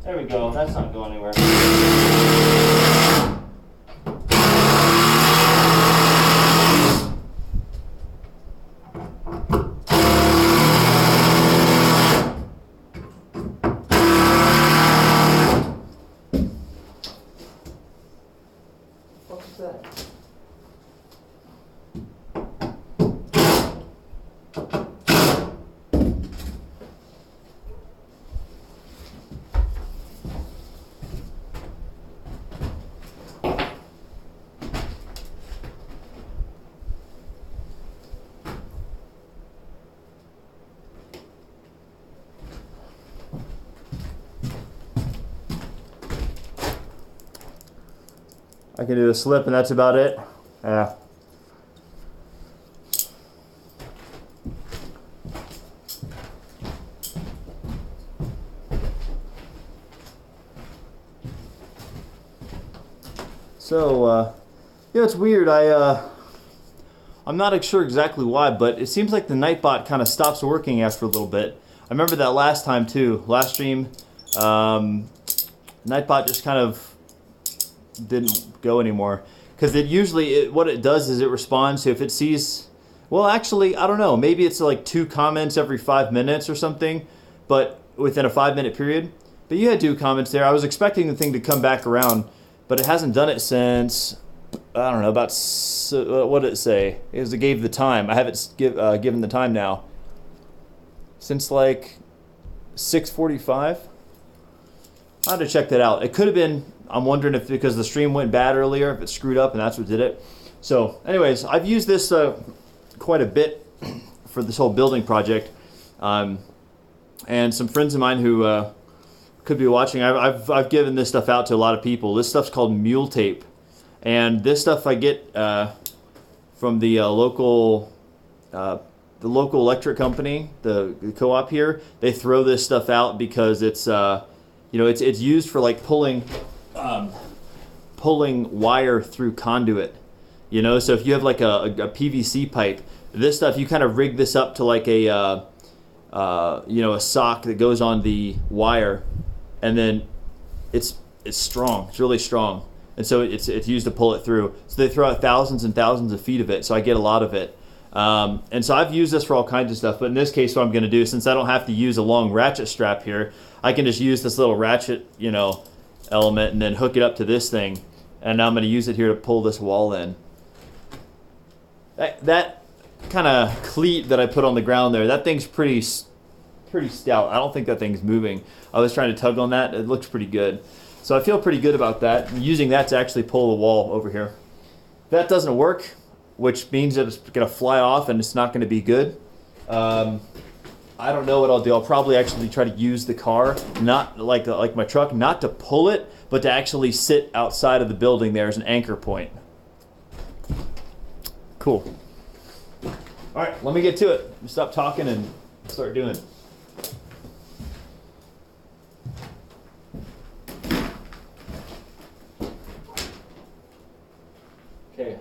There we go. That's not going anywhere. What was that? I can do a slip and that's about it. Yeah. So, it's weird. I'm not sure exactly why, but it seems like the Nightbot kind of stops working after a little bit. I remember that last time too. Last stream, Nightbot just kind of didn't go anymore. Because what it does is it responds to if it sees, well, actually, I don't know. Maybe it's like 2 comments every 5 minutes or something, but within a 5-minute period. But you had 2 comments there. I was expecting the thing to come back around, but it hasn't done it since, I don't know, about, what did it say? It gave the time. I haven't given the time now. Since like 6:45. I had to check that out. It could have been, I'm wondering if because the stream went bad earlier, if it screwed up and that's what did it. So anyways, I've used this quite a bit for this whole building project. And some friends of mine who could be watching, I've given this stuff out to a lot of people. This stuff's called mule tape. And this stuff I get from the local electric company, the co-op here. They throw this stuff out because it's it's used for like pulling wire through conduit. So if you have like a PVC pipe, this stuff you kind of rig this up to like a sock that goes on the wire, and then it's strong. It's really strong. And so it's used to pull it through. So they throw out thousands and thousands of feet of it, so I get a lot of it. And so I've used this for all kinds of stuff, but in this case what I'm going to do, since I don't have to use a long ratchet strap here, I can just use this little ratchet, element and then hook it up to this thing. And now I'm going to use it here to pull this wall in. That kind of cleat that I put on the ground there, that thing's pretty stout. I don't think that thing's moving. I was trying to tug on that. It looks pretty good. So I feel pretty good about that. I'm using that to actually pull the wall over here. If that doesn't work, which means that it's going to fly off and it's not going to be good, I don't know what I'll do. I'll probably actually try to use the car, not like my truck, not to pull it, but to actually sit outside of the building there as an anchor point. Cool. All right, let me get to it. Stop talking and start doing. Okay.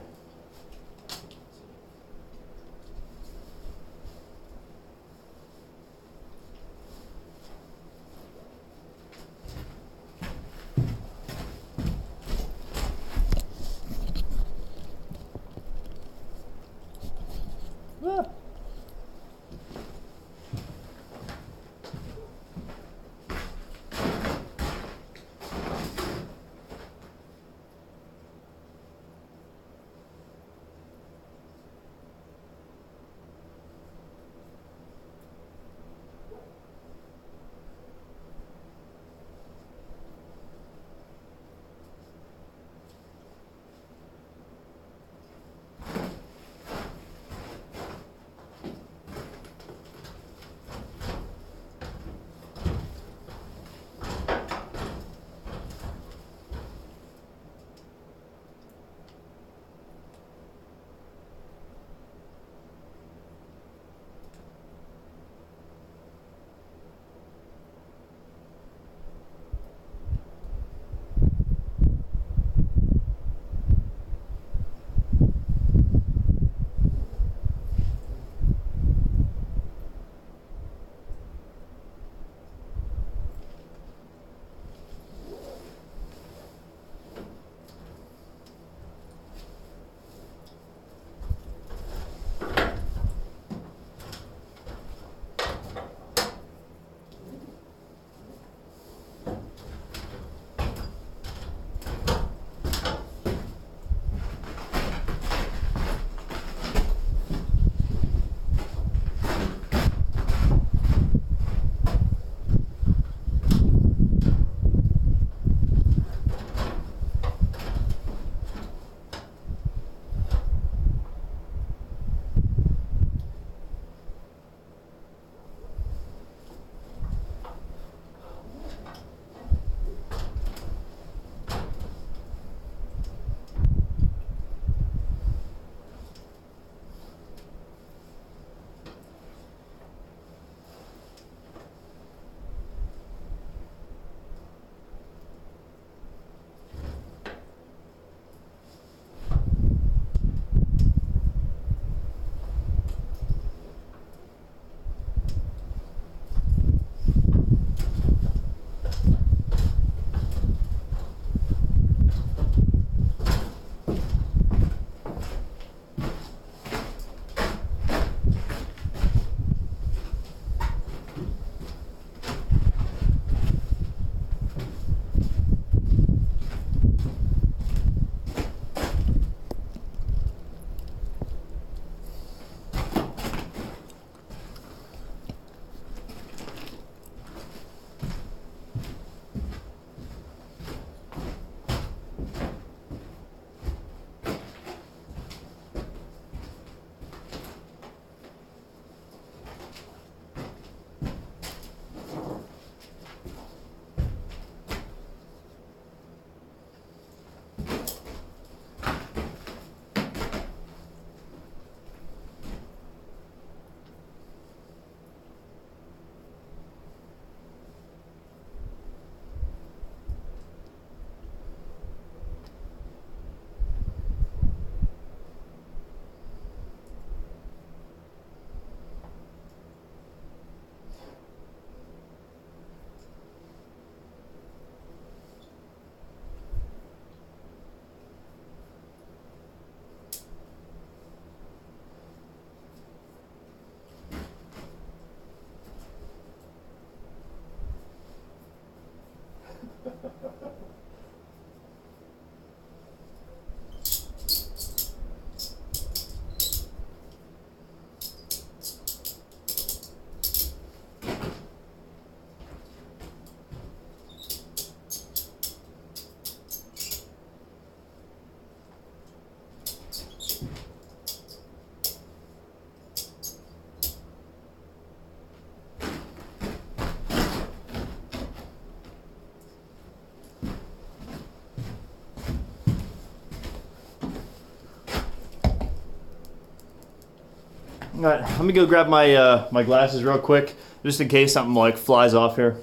All right, let me go grab my my glasses real quick, just in case something like flies off here.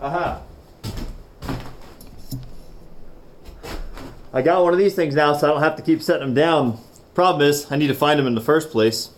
Aha. I got one of these things now, so I don't have to keep setting them down. Problem is, I need to find them in the first place.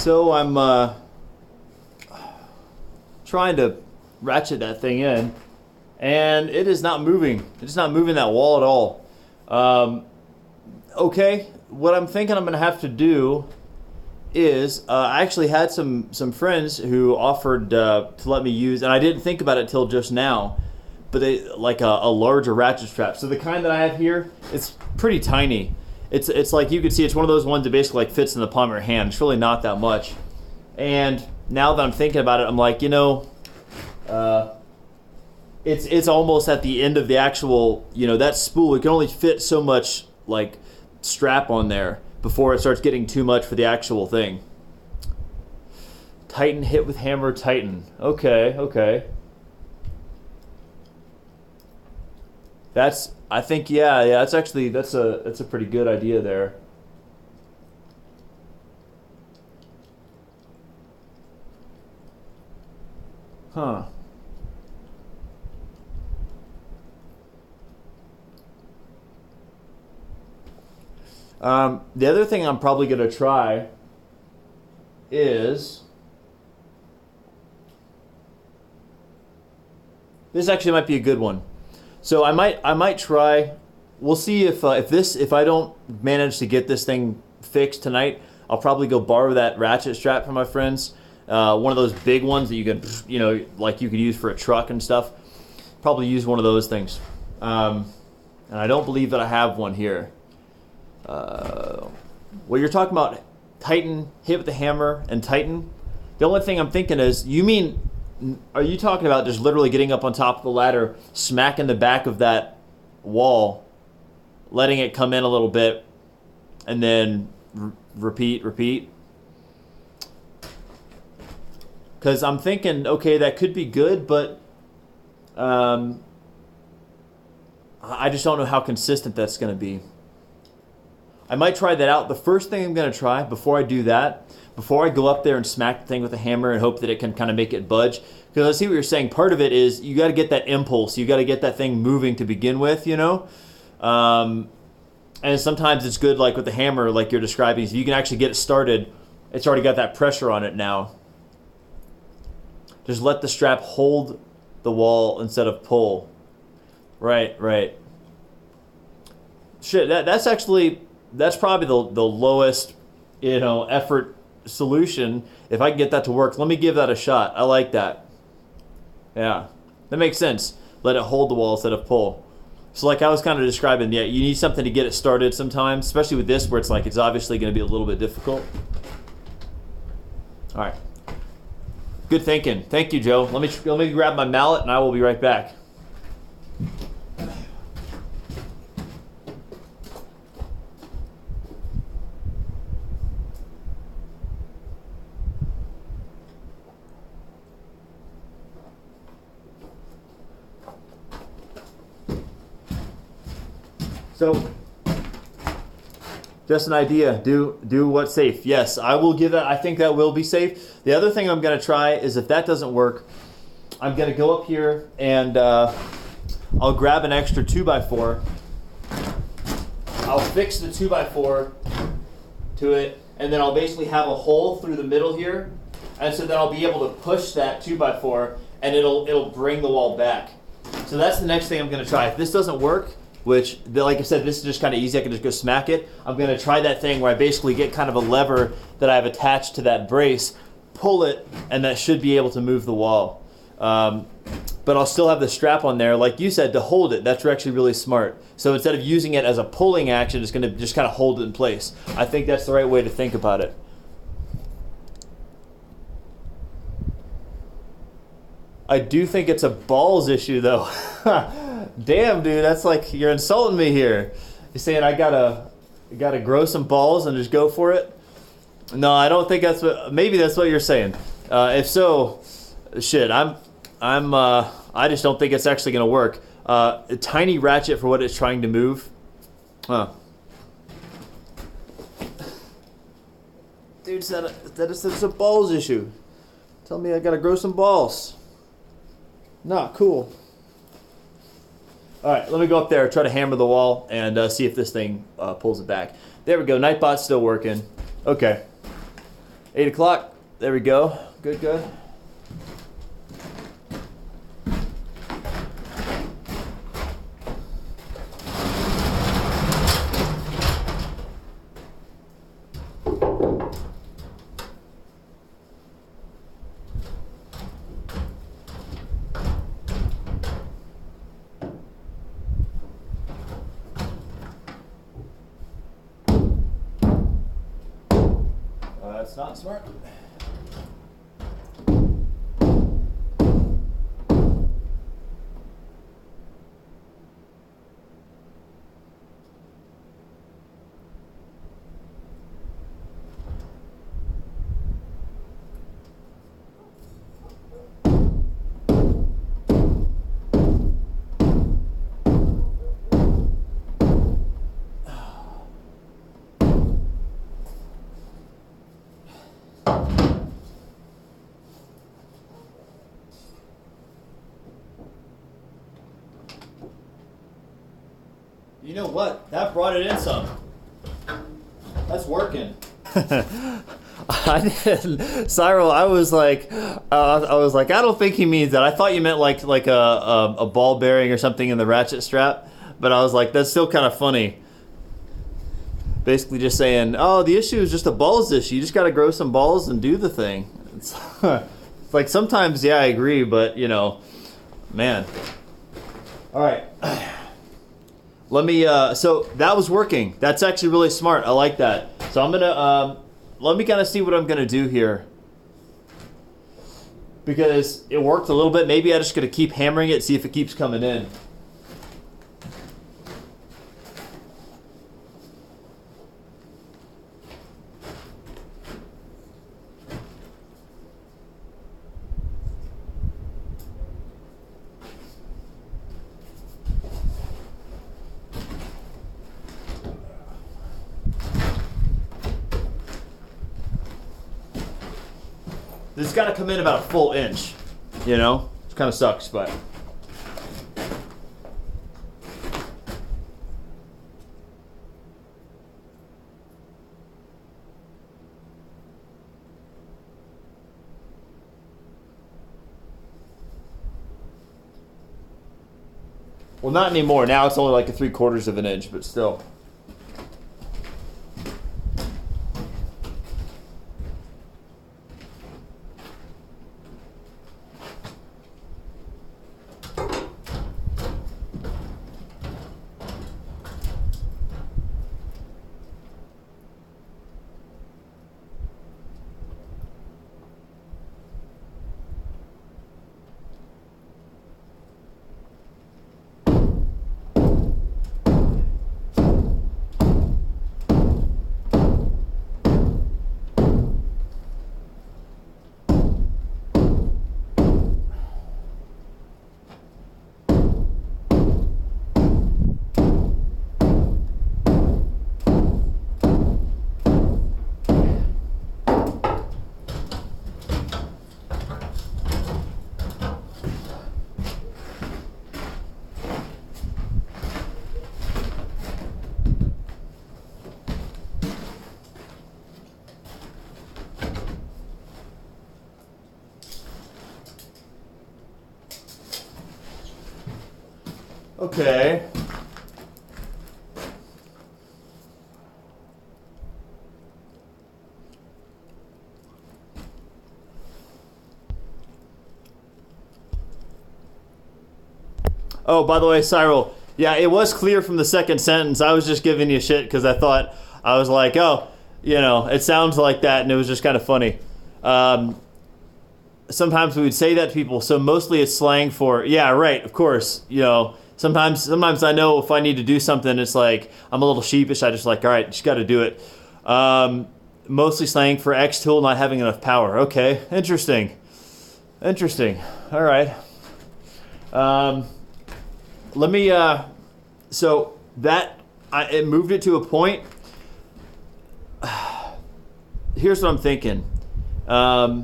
So I'm trying to ratchet that thing in, and it is not moving. It's not moving that wall at all. Okay, what I'm thinking I'm going to have to do is I actually had some friends who offered to let me use, and I didn't think about it till just now, but they like a larger ratchet strap. So the kind that I have here, it's pretty tiny. It's like you can see, it's one of those ones that basically like fits in the palm of your hand. It's really not that much. And now that I'm thinking about it, I'm like, it's almost at the end of the actual, that spool. It can only fit so much like strap on there before it starts getting too much for the actual thing. Tighten, hit with hammer, tighten. Okay. I think that's a pretty good idea there. Huh. The other thing I'm probably going to try is this. Actually might be a good one. So I might try. We'll see if I don't manage to get this thing fixed tonight, I'll probably go borrow that ratchet strap from my friends. One of those big ones that you could, like you could use for a truck and stuff. Probably use one of those things. And I don't believe that I have one here. Well, you're talking about tighten, hit with the hammer, and tighten. The only thing I'm thinking is, are you talking about just literally getting up on top of the ladder, smacking the back of that wall, letting it come in a little bit, and then repeat? Because I'm thinking, okay, that could be good, but I just don't know how consistent that's going to be. I might try that out. The first thing I'm going to try before I do that, before I go up there and smack the thing with a hammer and hope that it can kind of make it budge, because I see what you're saying. Part of it is you got to get that impulse. You got to get that thing moving to begin with, and sometimes it's good, like with the hammer, like you're describing, if you can actually get it started, it's already got that pressure on it now. Just let the strap hold the wall instead of pull. Right. Shit, that's probably the lowest, effort solution. If I can get that to work, let me give that a shot. I like that. Yeah, that makes sense. Let it hold the wall instead of pull. So like I was kind of describing, you need something to get it started sometimes, especially with this where it's like it's obviously going to be a little bit difficult. All right. Good thinking. Thank you, Joe. Let me grab my mallet and I will be right back. So, just an idea. Do what's safe. Yes, I will give that. I think that will be safe. The other thing I'm going to try is if that doesn't work, I'm going to go up here and I'll grab an extra 2x4. I'll fix the 2x4 to it, and then I'll basically have a hole through the middle here, and so then I'll be able to push that 2x4, and it'll bring the wall back. So that's the next thing I'm going to try. If this doesn't work, which, like I said, this is just kind of easy. I can just go smack it. I'm going to try that thing where I basically get kind of a lever that I've attached to that brace, pull it, and that should be able to move the wall. But I'll still have the strap on there, like you said, to hold it. That's actually really smart. So instead of using it as a pulling action, it's going to just kind of hold it in place. I think that's the right way to think about it. I do think it's a balls issue, though. Damn, dude, that's like you're insulting me here. You're saying I gotta grow some balls and just go for it? No, I don't think that's what. Maybe that's what you're saying. If so, shit, I just don't think it's actually gonna work. A tiny ratchet for what it's trying to move. Dude said it's a balls issue. Tell me I gotta grow some balls. Nah, cool. All right, let me go up there, try to hammer the wall, and see if this thing pulls it back. There we go. Nightbot's still working. Okay. 8 o'clock. There we go. Good, good. That's not smart. You know what? That brought it in some. That's working. I didn't, Cyril. I was like, I don't think he means that. I thought you meant like a ball bearing or something in the ratchet strap. But I was like, that's still kind of funny. Basically, just saying, oh, the issue is just a balls issue. You just got to grow some balls and do the thing. It's like sometimes, yeah, I agree, but you know, man. All right. Let me, so that was working. That's actually really smart. I like that. So I'm gonna, let me kind of see what I'm gonna do here. Because it worked a little bit. Maybe I'm just gonna keep hammering it, see if it keeps coming in. This has got to come in about a full inch, you know? It kind of sucks, but. Well, not anymore. Now it's only like a 3/4 of an inch, but still. Okay. Oh, by the way, Cyril, yeah, it was clear from the second sentence. I was just giving you shit because I was like, oh, you know, it sounds like that, and it was just kind of funny. Sometimes we would say that to people, so mostly it's slang for, yeah, right, of course, you know. Sometimes I know if I need to do something, it's like I'm a little sheepish. I just like, all right, just got to do it. Mostly slang for X tool not having enough power. Okay, interesting. All right. Let me. So that it moved it to a point. Here's what I'm thinking. I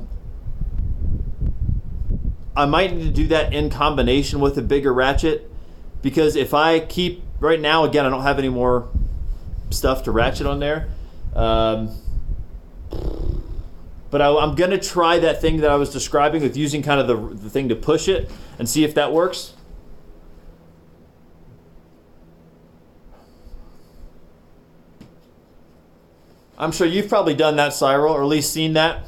might need to do that in combination with a bigger ratchet. Because if I keep, right now, again, I don't have any more stuff to ratchet on there. But I'm going to try that thing that I was describing with using kind of the thing to push it and see if that works. I'm sure you've probably done that, Cyril, or at least seen that.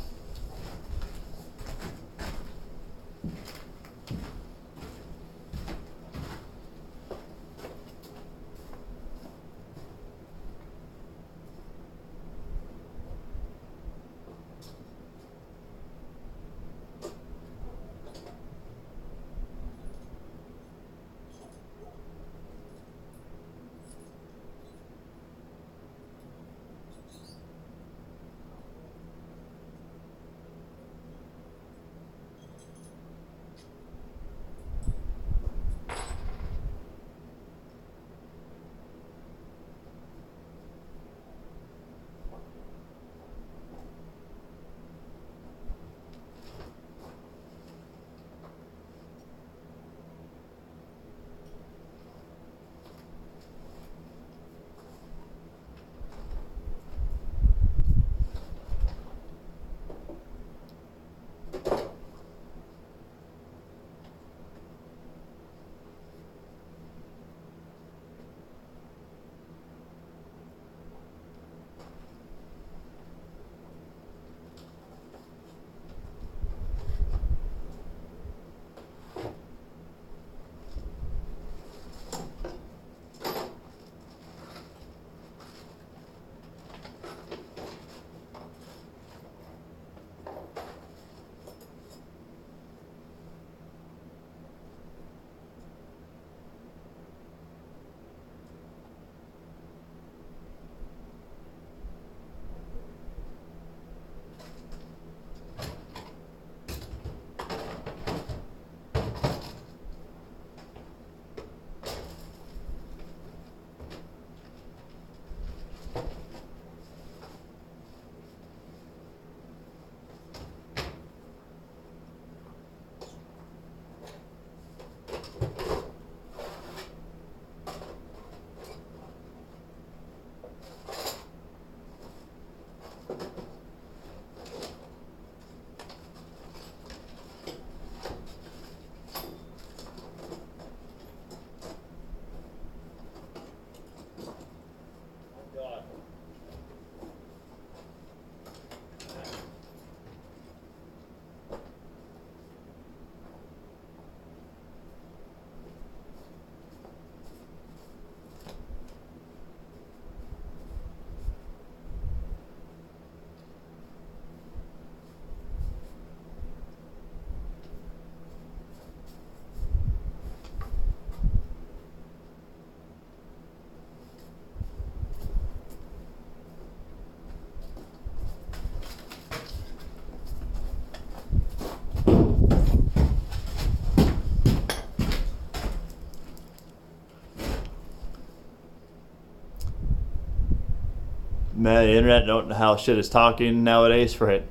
Man, the internet don't know how shit is talking nowadays for it.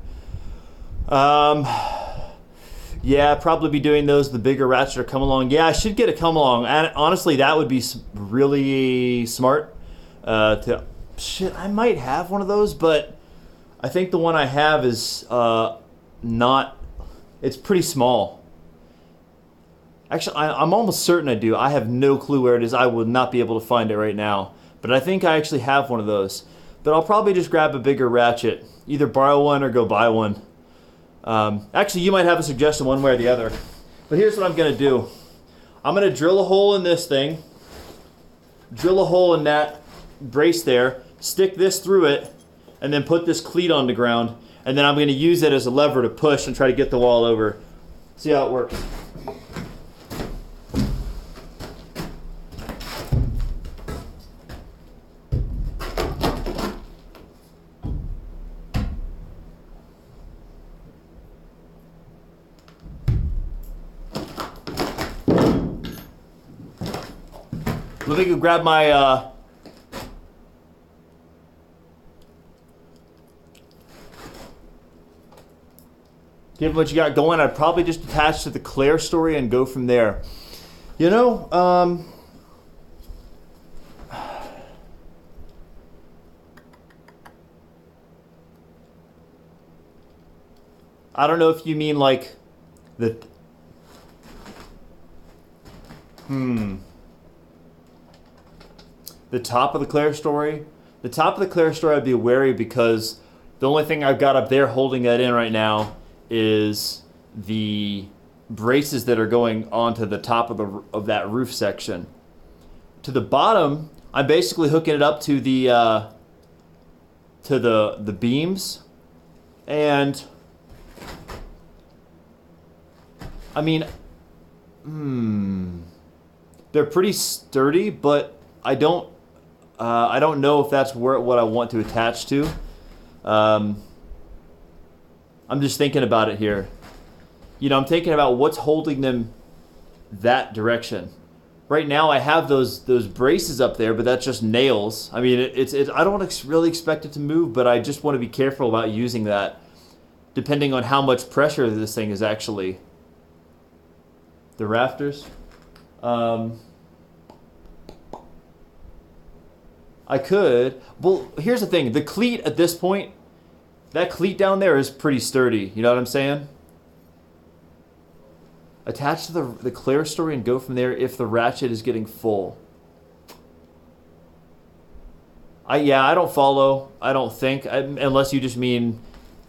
Yeah, probably be doing those. The bigger ratchet or come along. Yeah, I should get a come along. And honestly, that would be really smart. Shit, I might have one of those, but I think the one I have is not. It's pretty small. Actually, I'm almost certain I do. I have no clue where it is. I would not be able to find it right now. But I think I actually have one of those. But I'll probably just grab a bigger ratchet. Either borrow one or go buy one. Actually, you might have a suggestion one way or the other. But here's what I'm going to do. I'm going to drill a hole in this thing. Drill a hole in that brace there. Stick this through it. And then put this cleat on the ground. And then I'm going to use it as a lever to push and try to get the wall over. See how it works. Let me go grab my give what you got going. I'd probably just attach to the Claire story and go from there. You know, I don't know if you mean like the the top of the clerestory. The top of the clerestory I'd be wary because the only thing I've got up there holding that in right now is the braces that are going onto the top of that roof section. To the bottom, I'm basically hooking it up to the beams, and I mean, they're pretty sturdy, but I don't know if that's what I want to attach to. I'm just thinking about it here. You know, I'm thinking about what's holding them that direction. Right now, I have those braces up there, but that's just nails. I mean, it's I don't really expect it to move, but I just want to be careful about using that, depending on how much pressure this thing is actually. The rafters. I could. Well, here's the thing. The cleat at this point, that cleat down there is pretty sturdy. You know what I'm saying? Attach to the clerestory and go from there if the ratchet is getting full. I don't follow. I don't think, unless you just mean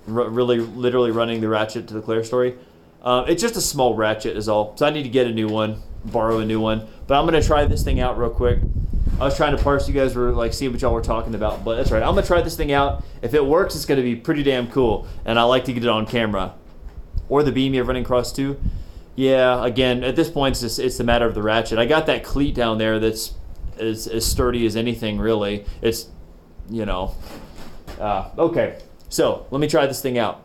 really literally running the ratchet to the clerestory. It's just a small ratchet is all. So I need to get a new one, borrow a new one. But I'm gonna try this thing out real quick. I was trying to parse, you guys were like, see what y'all were talking about, but that's right. I'm gonna try this thing out. If it works, it's gonna be pretty damn cool, and I like to get it on camera. Or the beam you're running across too. Yeah, again, at this point, it's the matter of the ratchet. I got that cleat down there that's as sturdy as anything, really. It's, you know. Okay, so let me try this thing out.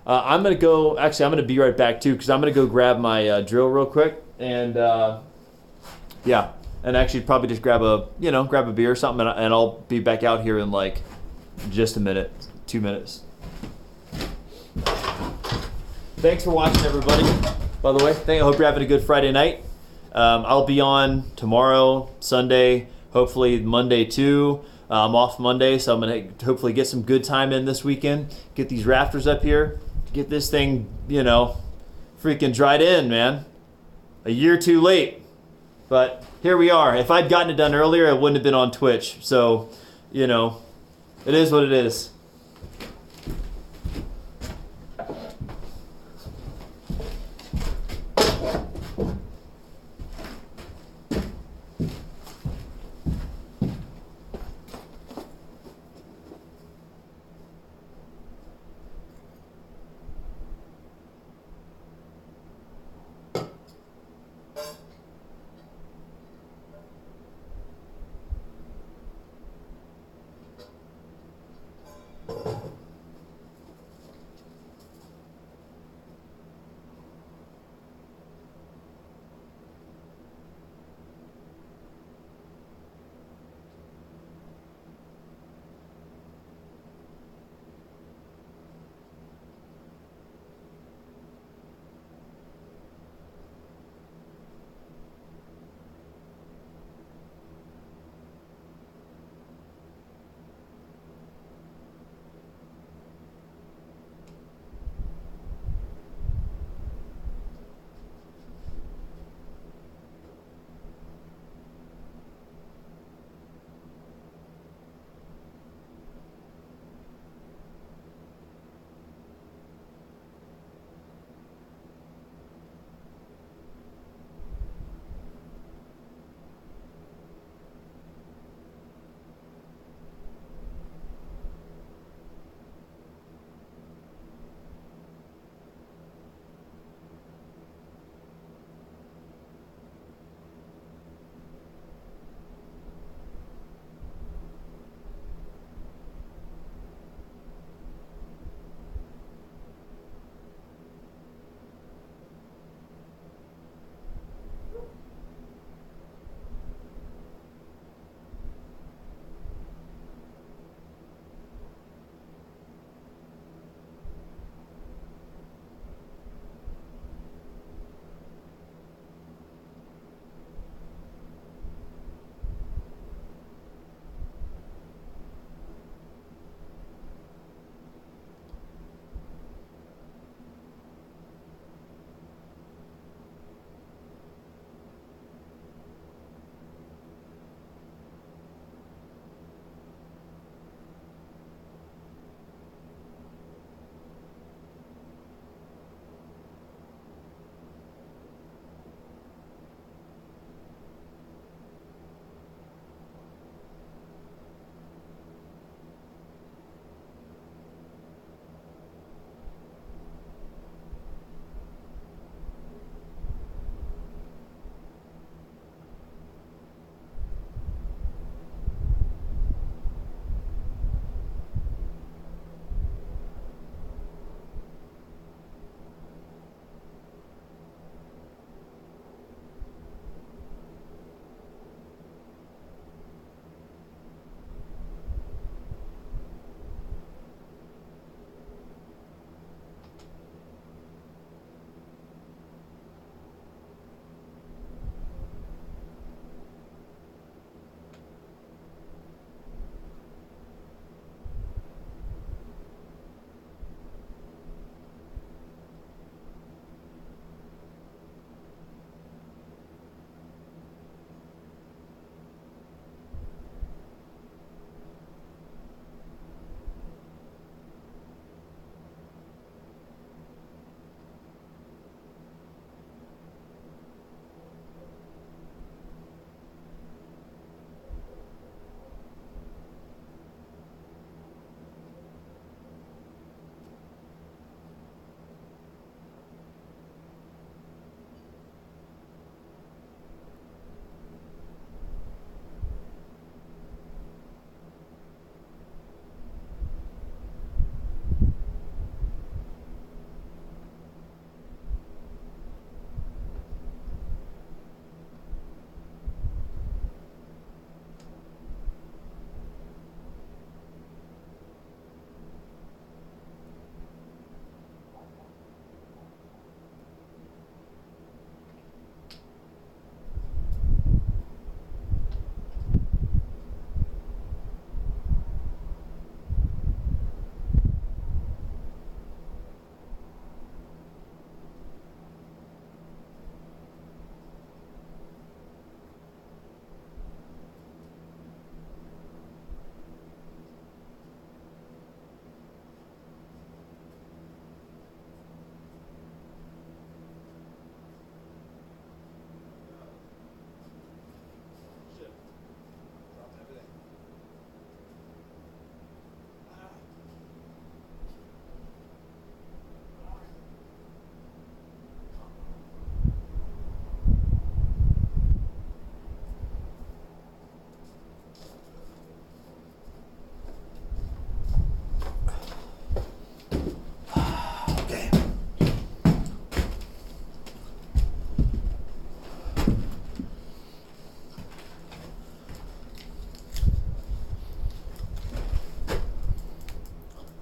I'm going to be right back, too, because I'm going to go grab my drill real quick. And, yeah, and actually probably just grab a beer or something, and I'll be back out here in, like, just a minute, 2 minutes. Thanks for watching, everybody. By the way, I hope you're having a good Friday night. I'll be on tomorrow, Sunday, hopefully Monday too. I'm off Monday, so I'm going to hopefully get some good time in this weekend. Get these rafters up here. Get this thing, freaking dried in, man. A year too late. But here we are. If I'd gotten it done earlier, it wouldn't have been on Twitch. So, it is what it is.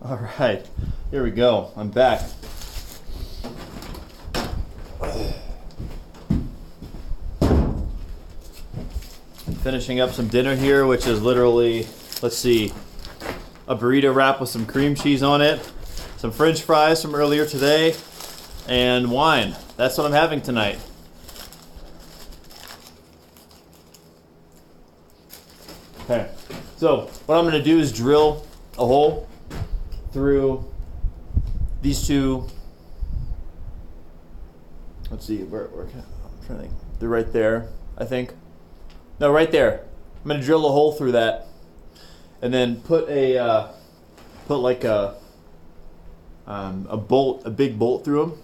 All right, here we go. I'm back. Finishing up some dinner here, which is literally, let's see, a burrito wrap with some cream cheese on it, some French fries from earlier today, and wine. That's what I'm having tonight. Okay, so what I'm going to do is drill a hole through these two. Let's see, where I'm trying to think. They're right there, I think. No, right there. I'm going to drill a hole through that, and then put a bolt, a big bolt through them,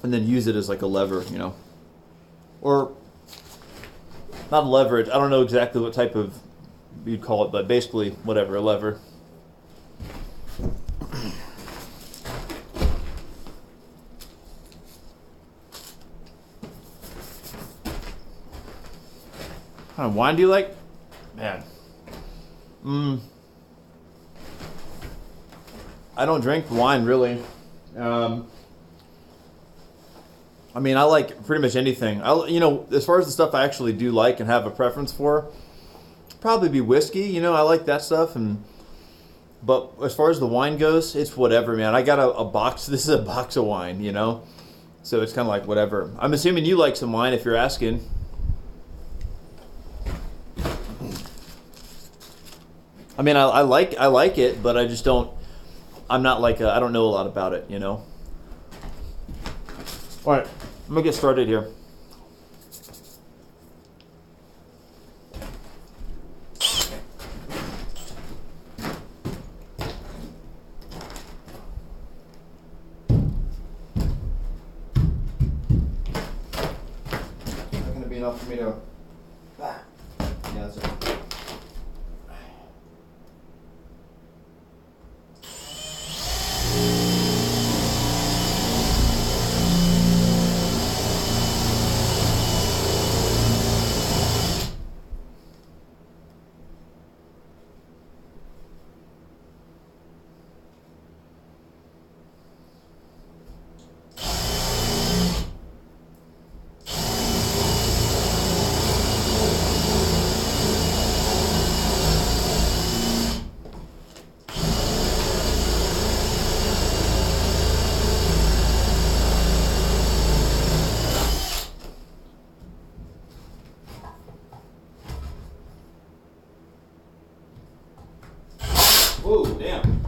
and then use it as like a lever, you know, or not a lever. I don't know exactly what type of you'd call it, but basically whatever, a lever. What kind of wine do you like? Man. I don't drink wine really. I mean, I like pretty much anything. As far as the stuff I actually do like and have a preference for, probably be whiskey. You know, I like that stuff. But as far as the wine goes, it's whatever, man. I got a box. This is a box of wine, you know? So it's kind of like whatever. I'm assuming you like some wine if you're asking. I mean, I like it, but I just don't. I'm not like I don't know a lot about it, you know. All right, I'm gonna get started here. Not gonna be enough for me to. Yeah, that's it. Whoa, damn.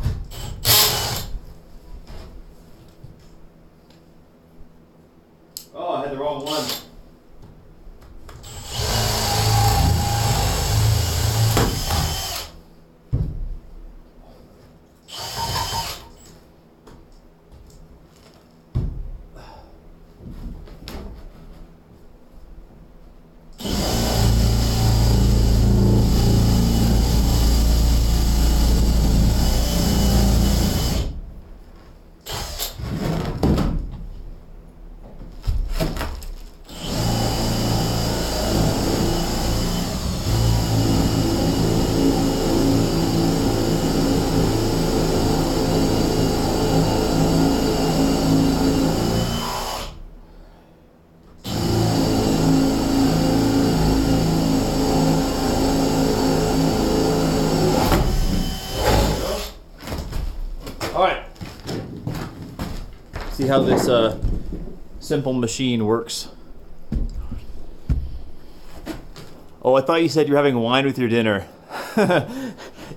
Oh, I had the wrong one. All right. See how this simple machine works. Oh, I thought you said you're having wine with your dinner.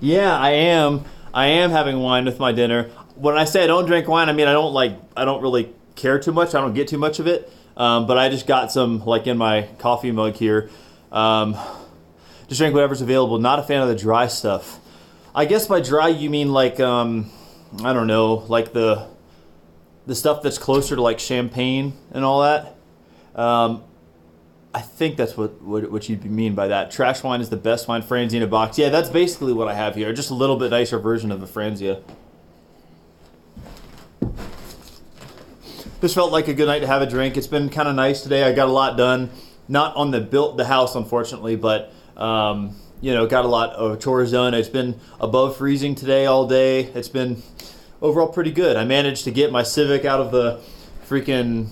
Yeah, I am. I am having wine with my dinner. When I say I don't drink wine, I mean I don't really care too much. I don't get too much of it. But I just got some like in my coffee mug here. Just drink whatever's available. Not a fan of the dry stuff. I guess by dry you mean like I don't know, like the stuff that's closer to like champagne and all that. I think that's what you'd mean by that. Trash wine is the best wine, Franzia in a box. Yeah, that's basically what I have here. Just a little bit nicer version of a Franzia. This felt like a good night to have a drink. It's been kind of nice today. I got a lot done. Not on the house, unfortunately, but got a lot of chores done. It's been above freezing today all day. It's been overall pretty good. I managed to get my Civic out of the freaking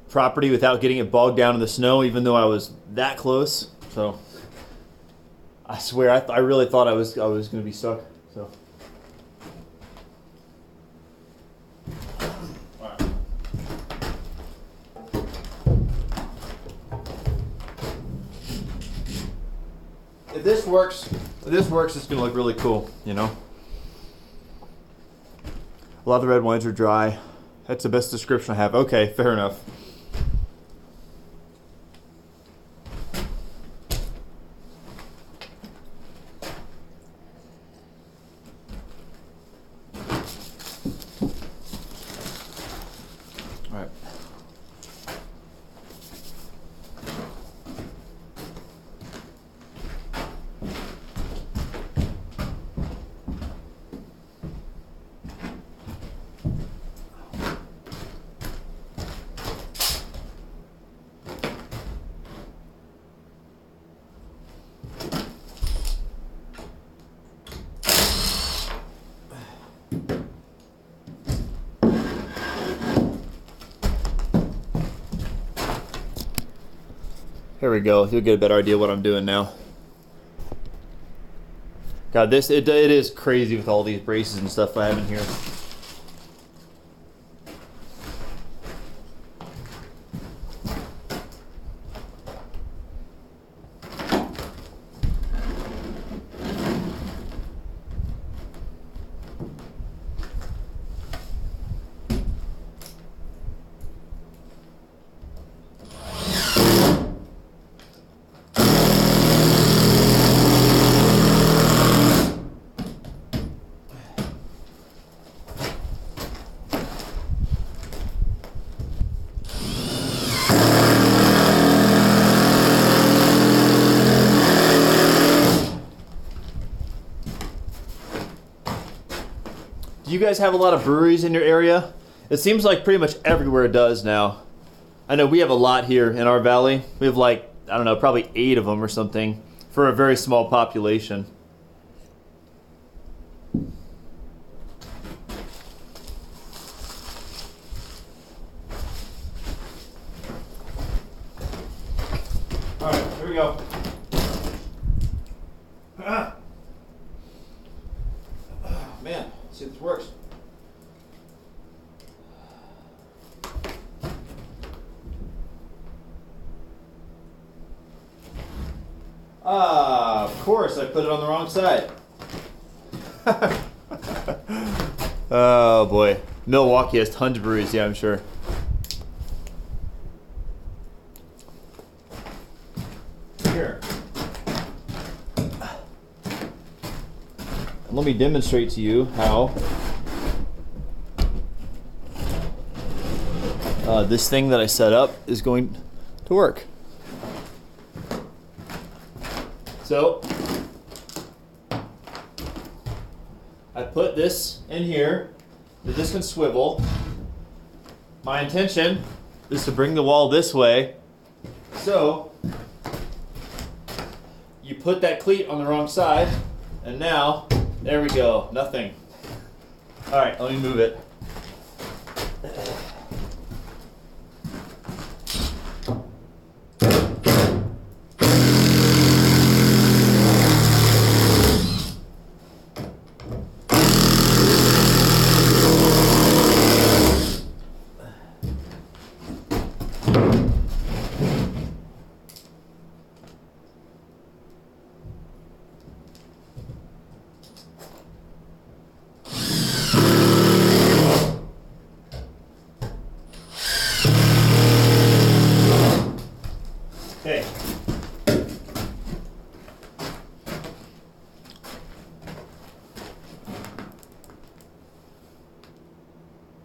property without getting it bogged down in the snow, even though I was that close. So I swear, I really thought I was going to be stuck. So. If this works, it's gonna look really cool, you know. A lot of the red wines are dry. That's the best description I have. Okay, fair enough. All right. Here we go. You'll get a better idea what I'm doing now. God, it is crazy with all these braces and stuff I have in here. Do you guys have a lot of breweries in your area? It seems like pretty much everywhere it does now. I know we have a lot here in our valley. We have like, I don't know, probably 8 of them or something for a very small population. All right, here we go. Man, let's see if this works. Ah, of course, I put it on the wrong side. Oh boy. Milwaukee has tons of breweries, yeah, I'm sure. Here. Let me demonstrate to you how this thing that I set up is going to work. So I put this in here that this can swivel. My intention is to bring the wall this way. So you put that cleat on the wrong side, and now there we go, nothing. All right, let me move it. Okay.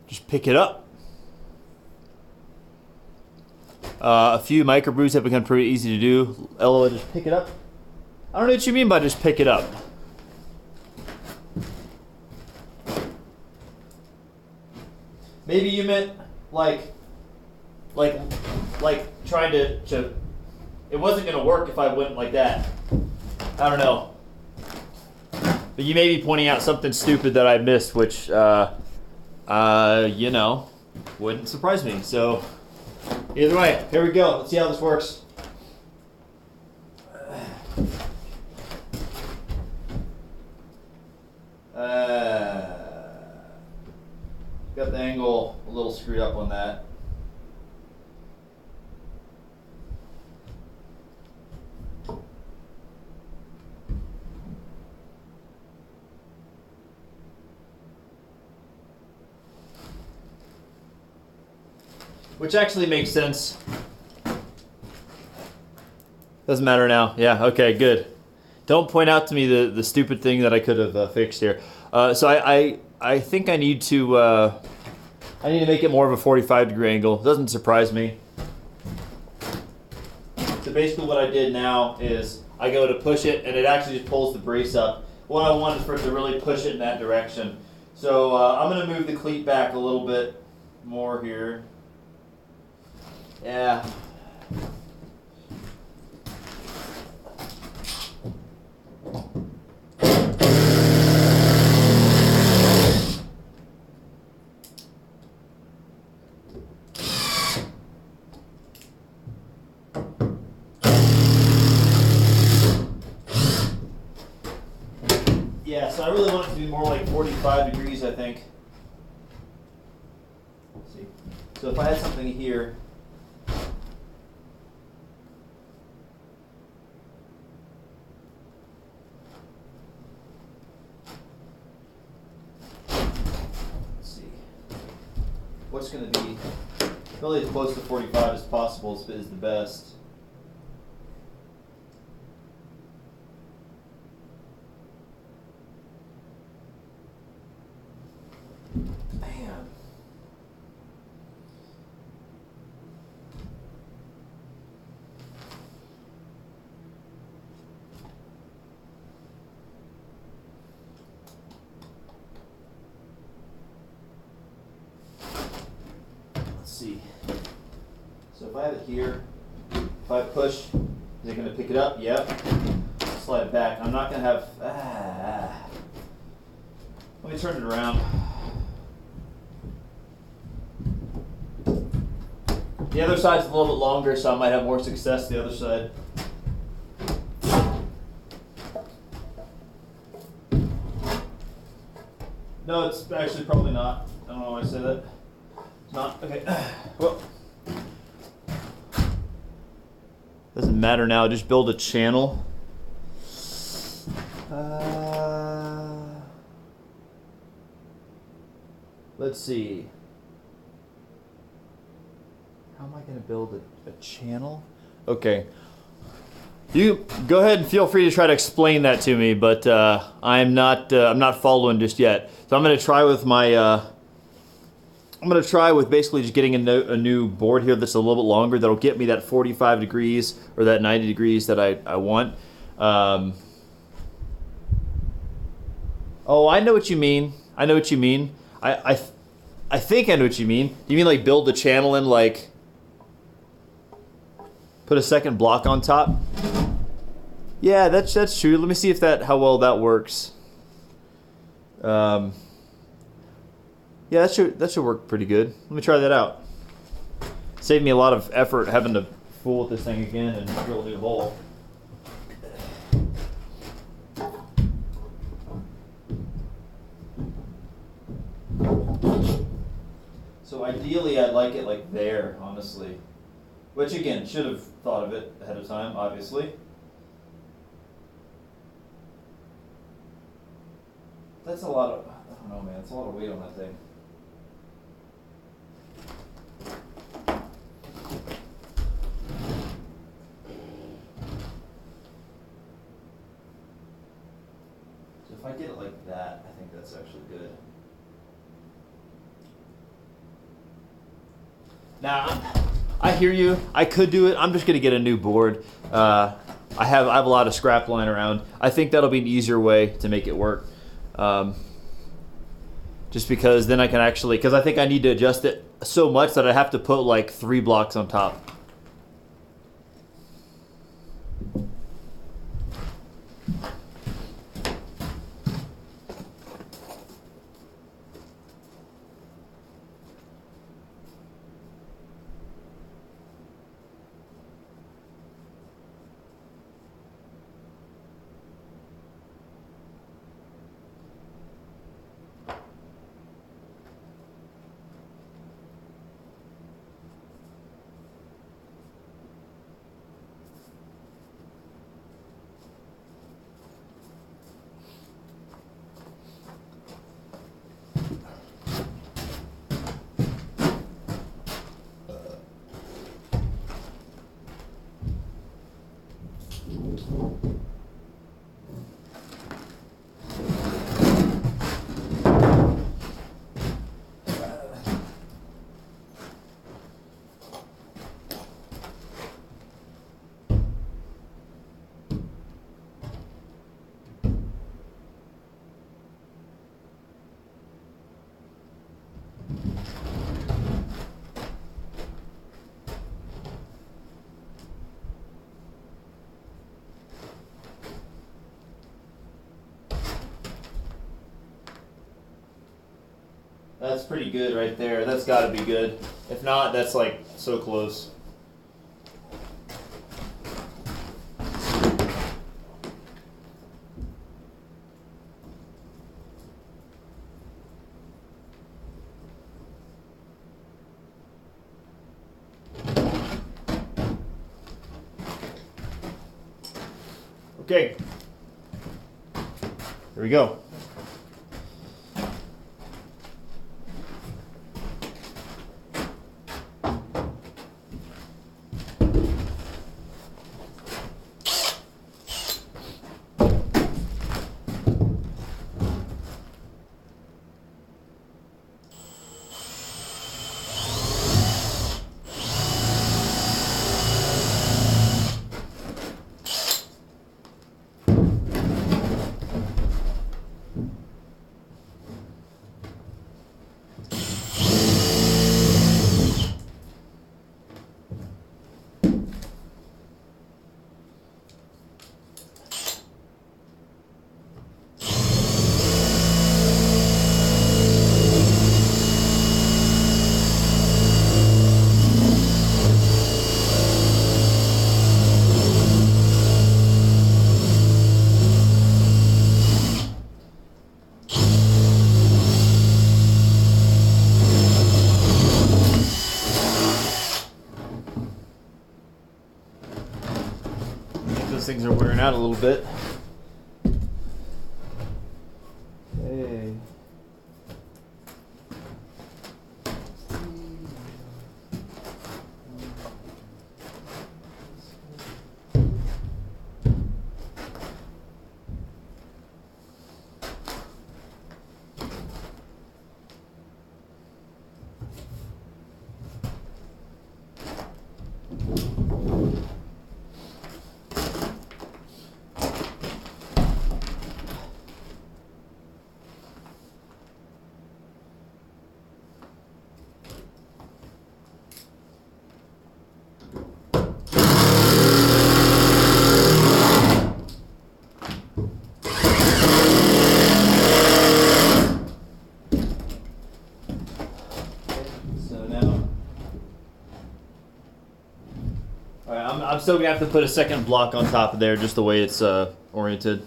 Just pick it up. A few microbrews have become pretty easy to do. Ella, just pick it up. I don't know what you mean by just pick it up. Maybe you meant like trying to it wasn't going to work if I went like that. I don't know. But you may be pointing out something stupid that I missed, which You know, wouldn't surprise me. So, either way, here we go. Let's see how this works. Got the angle a little screwed up on that. Which actually makes sense. Doesn't matter now. Yeah, okay, good. Don't point out to me the stupid thing that I could have fixed here. So I think I need to make it more of a 45-degree angle. Doesn't surprise me. So basically what I did now is I go to push it and it actually just pulls the brace up. What I want is for it to really push it in that direction. So I'm going to move the cleat back a little bit more here. Yeah. Yeah, so I really want it to be more like 45 degrees, I think. Let's see. So if I had something here, let's see. What's going to be really as close to 45 as possible is the best. Man. Let's see. So if I have it here, if I push, is it going to pick it up? Yep. Slide it back. I'm not going to have... Let me turn it around. The other side's a little bit longer, so I might have more success the other side. No, it's actually probably not. I don't know why I say that. It's not. Okay. Well, doesn't matter now. Just build a channel. Let's see. How am I going to build a channel? Okay. You go ahead and feel free to try to explain that to me, but I'm not following just yet. So I'm going to try with my basically just getting a new board here that's a little bit longer that'll get me that 45 degrees or that 90 degrees that I want. Oh, I know what you mean. I know what you mean. I think I know what you mean. Do you mean like build the channel and like put a second block on top? Yeah, that's true. Let me see if how well that works. Yeah, that should work pretty good. Let me try that out. Saved me a lot of effort having to fool with this thing again and drill a new hole. So ideally I'd like it like there, honestly. Which again, should have thought of it ahead of time, obviously. That's a lot of, I don't know man, that's a lot of weight on that thing. So if I get it like that, I think that's actually good. Now, I hear you. I could do it. I'm just going to get a new board. I have a lot of scrap lying around. I think that'll be an easier way to make it work. Just because then I can actually, because I think I need to adjust it so much that I have to put like 3 blocks on top. That's pretty good right there. That's got to be good. If not, that's like so close. Okay. Here we go. Those things are wearing out a little bit. Hey. I'm still gonna have to put a second block on top of there, just the way it's oriented.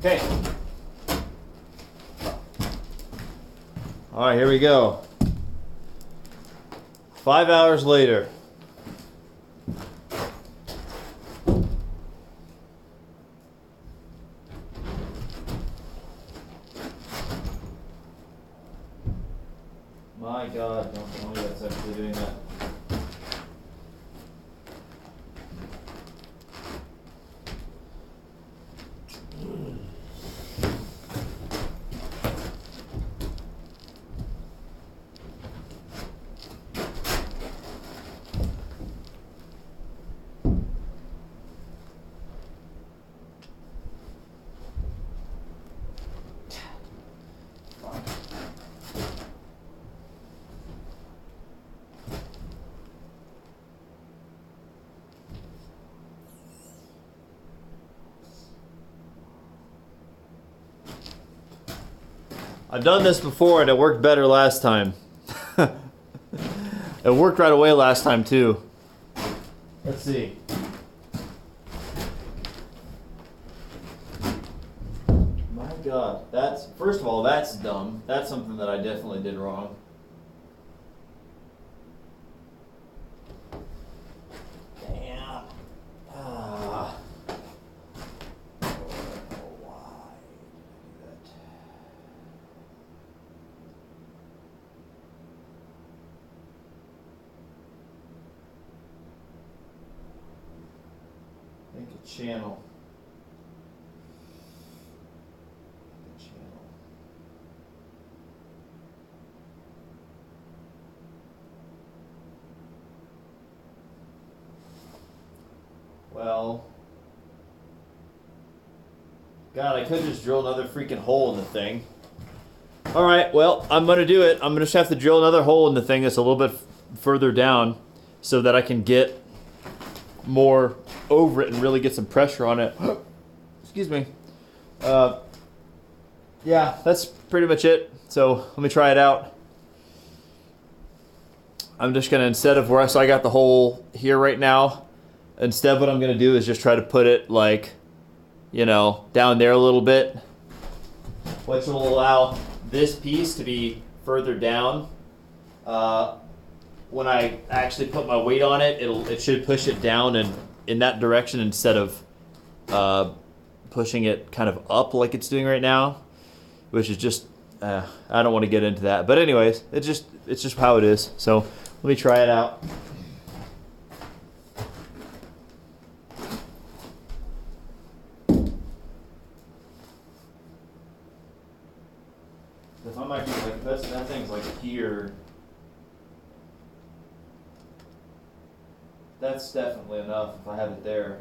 Okay. All right, here we go. 5 hours later. My God, don't tell me that's actually doing that. I've done this before and it worked better last time. It worked right away last time too. Let's see. My God, that's, first of all, that's dumb. That's something that I definitely did wrong. Damn. Ah. I don't know why I do that. Make a channel. Well, God, I could just drill another freaking hole in the thing. All right, well, I'm going to do it. I'm going to just have to drill another hole in the thing that's a little bit further down so that I can get more over it and really get some pressure on it. Excuse me. Yeah, that's pretty much it. So let me try it out. I'm just going to, instead of where, so I got the hole here right now. Instead, what I'm going to do is just try to put it like, you know, down there a little bit, which will allow this piece to be further down. When I actually put my weight on it, it should push it down and in that direction instead of pushing it kind of up like it's doing right now, which is just, I don't want to get into that. But anyways, it's just how it is. So let me try it out. If I might be like, that thing's like here. That's definitely enough if I have it there.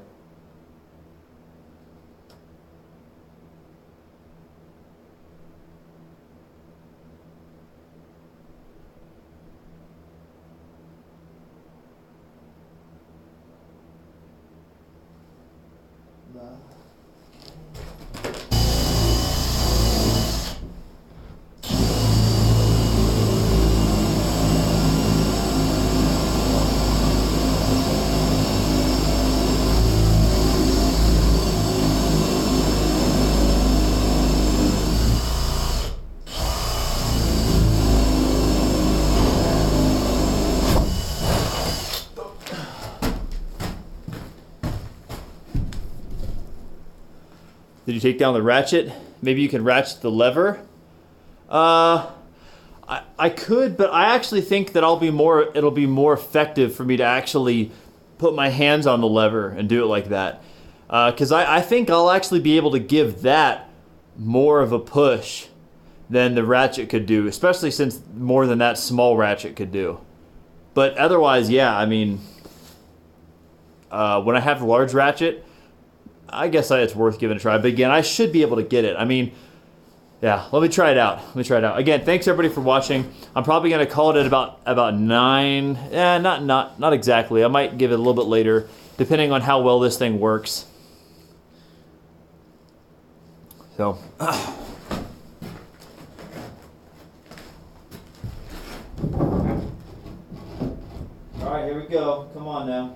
Did you take down the ratchet? Maybe you can ratchet the lever. I could, but I actually think that it'll be more effective for me to actually put my hands on the lever and do it like that. Because I think I'll actually be able to give that more of a push than the ratchet could do, especially since more than that small ratchet could do. But otherwise, yeah, I mean, when I have the large ratchet, I guess it's worth giving a try. But again, I should be able to get it. I mean, yeah, let me try it out. Again, thanks everybody for watching. I'm probably going to call it at about 9. Not exactly. I might give it a little bit later, depending on how well this thing works. So. All right, here we go. Come on now.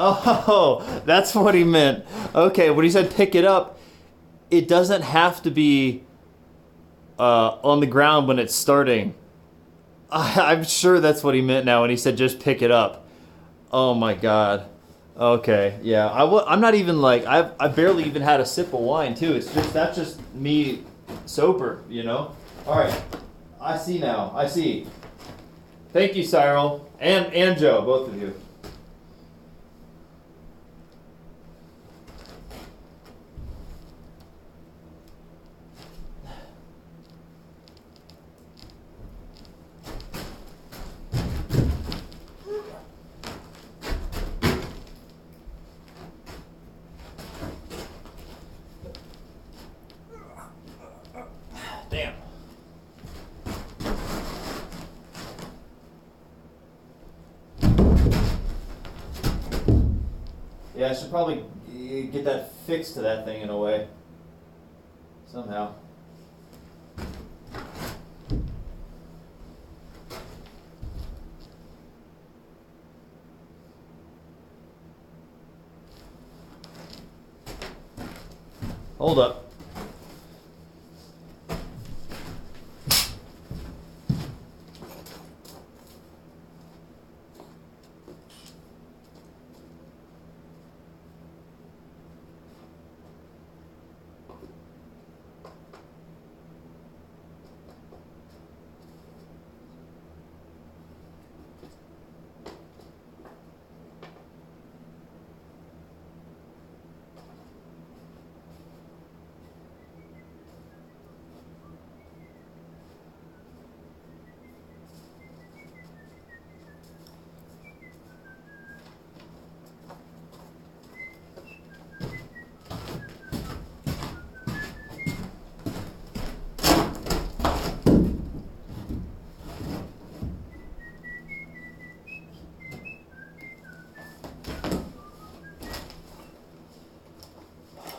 Oh, that's what he meant. Okay, when he said pick it up, it doesn't have to be on the ground when it's starting. I'm sure that's what he meant now when he said just pick it up. Oh my God. Okay, yeah. I'm not even like, I barely even had a sip of wine too. That's just me sober, you know? All right, I see now. I see. Thank you, Cyril, and Joe, both of you. Damn. Yeah, I should probably get that fixed to that thing in a way. Somehow. Hold up.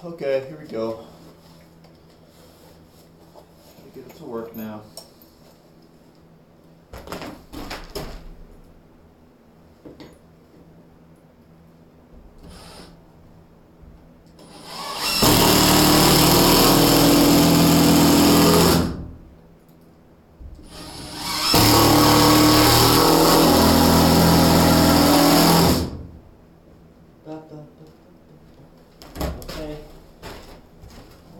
Okay, here we go. Let me get it to work now. Okay.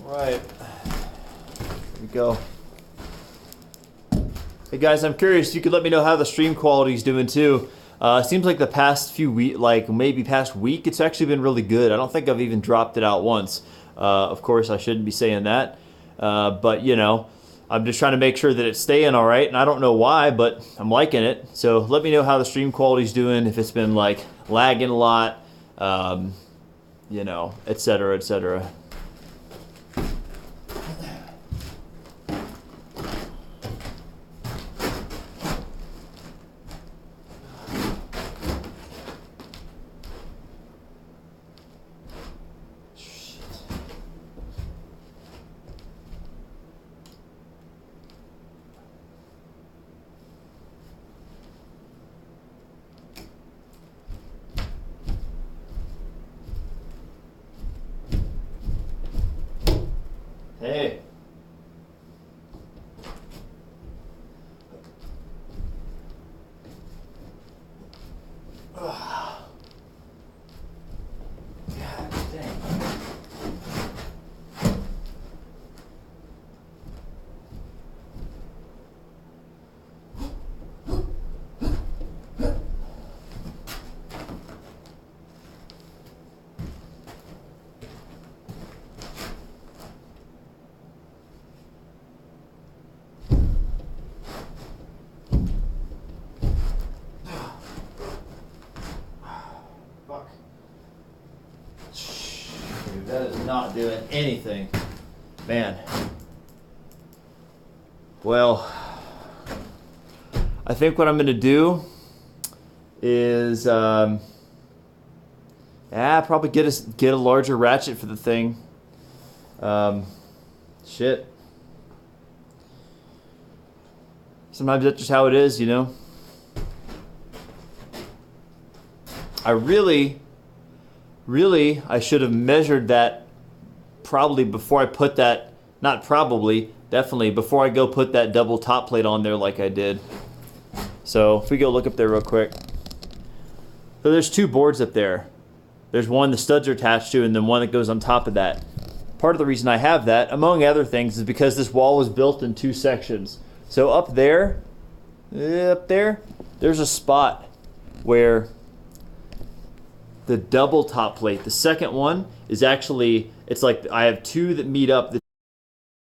Alright. Here we go. Hey guys, I'm curious, you could let me know how the stream quality is doing too. Seems like the past few weeks, like maybe past week, it's actually been really good. I don't think I've even dropped it out once. Of course, I shouldn't be saying that. But, you know, I'm just trying to make sure that it's staying all right. And I don't know why, but I'm liking it. So let me know how the stream quality's doing, if it's been like lagging a lot, you know, etc., etc. Hey. God dang. Fuck. Dude, that is not doing anything. Man. Well, I think what I'm going to do is probably get a larger ratchet for the thing. Shit. Sometimes that's just how it is, you know. I really, I should have measured that probably before I put that, not probably, definitely before I go put that double top plate on there like I did. So if we go look up there real quick. So there's two boards up there. There's one the studs are attached to and then one that goes on top of that. Part of the reason I have that, among other things, is because this wall was built in two sections. So up there, there's a spot where the double top plate, the second one, is actually, it's like I have two that meet up.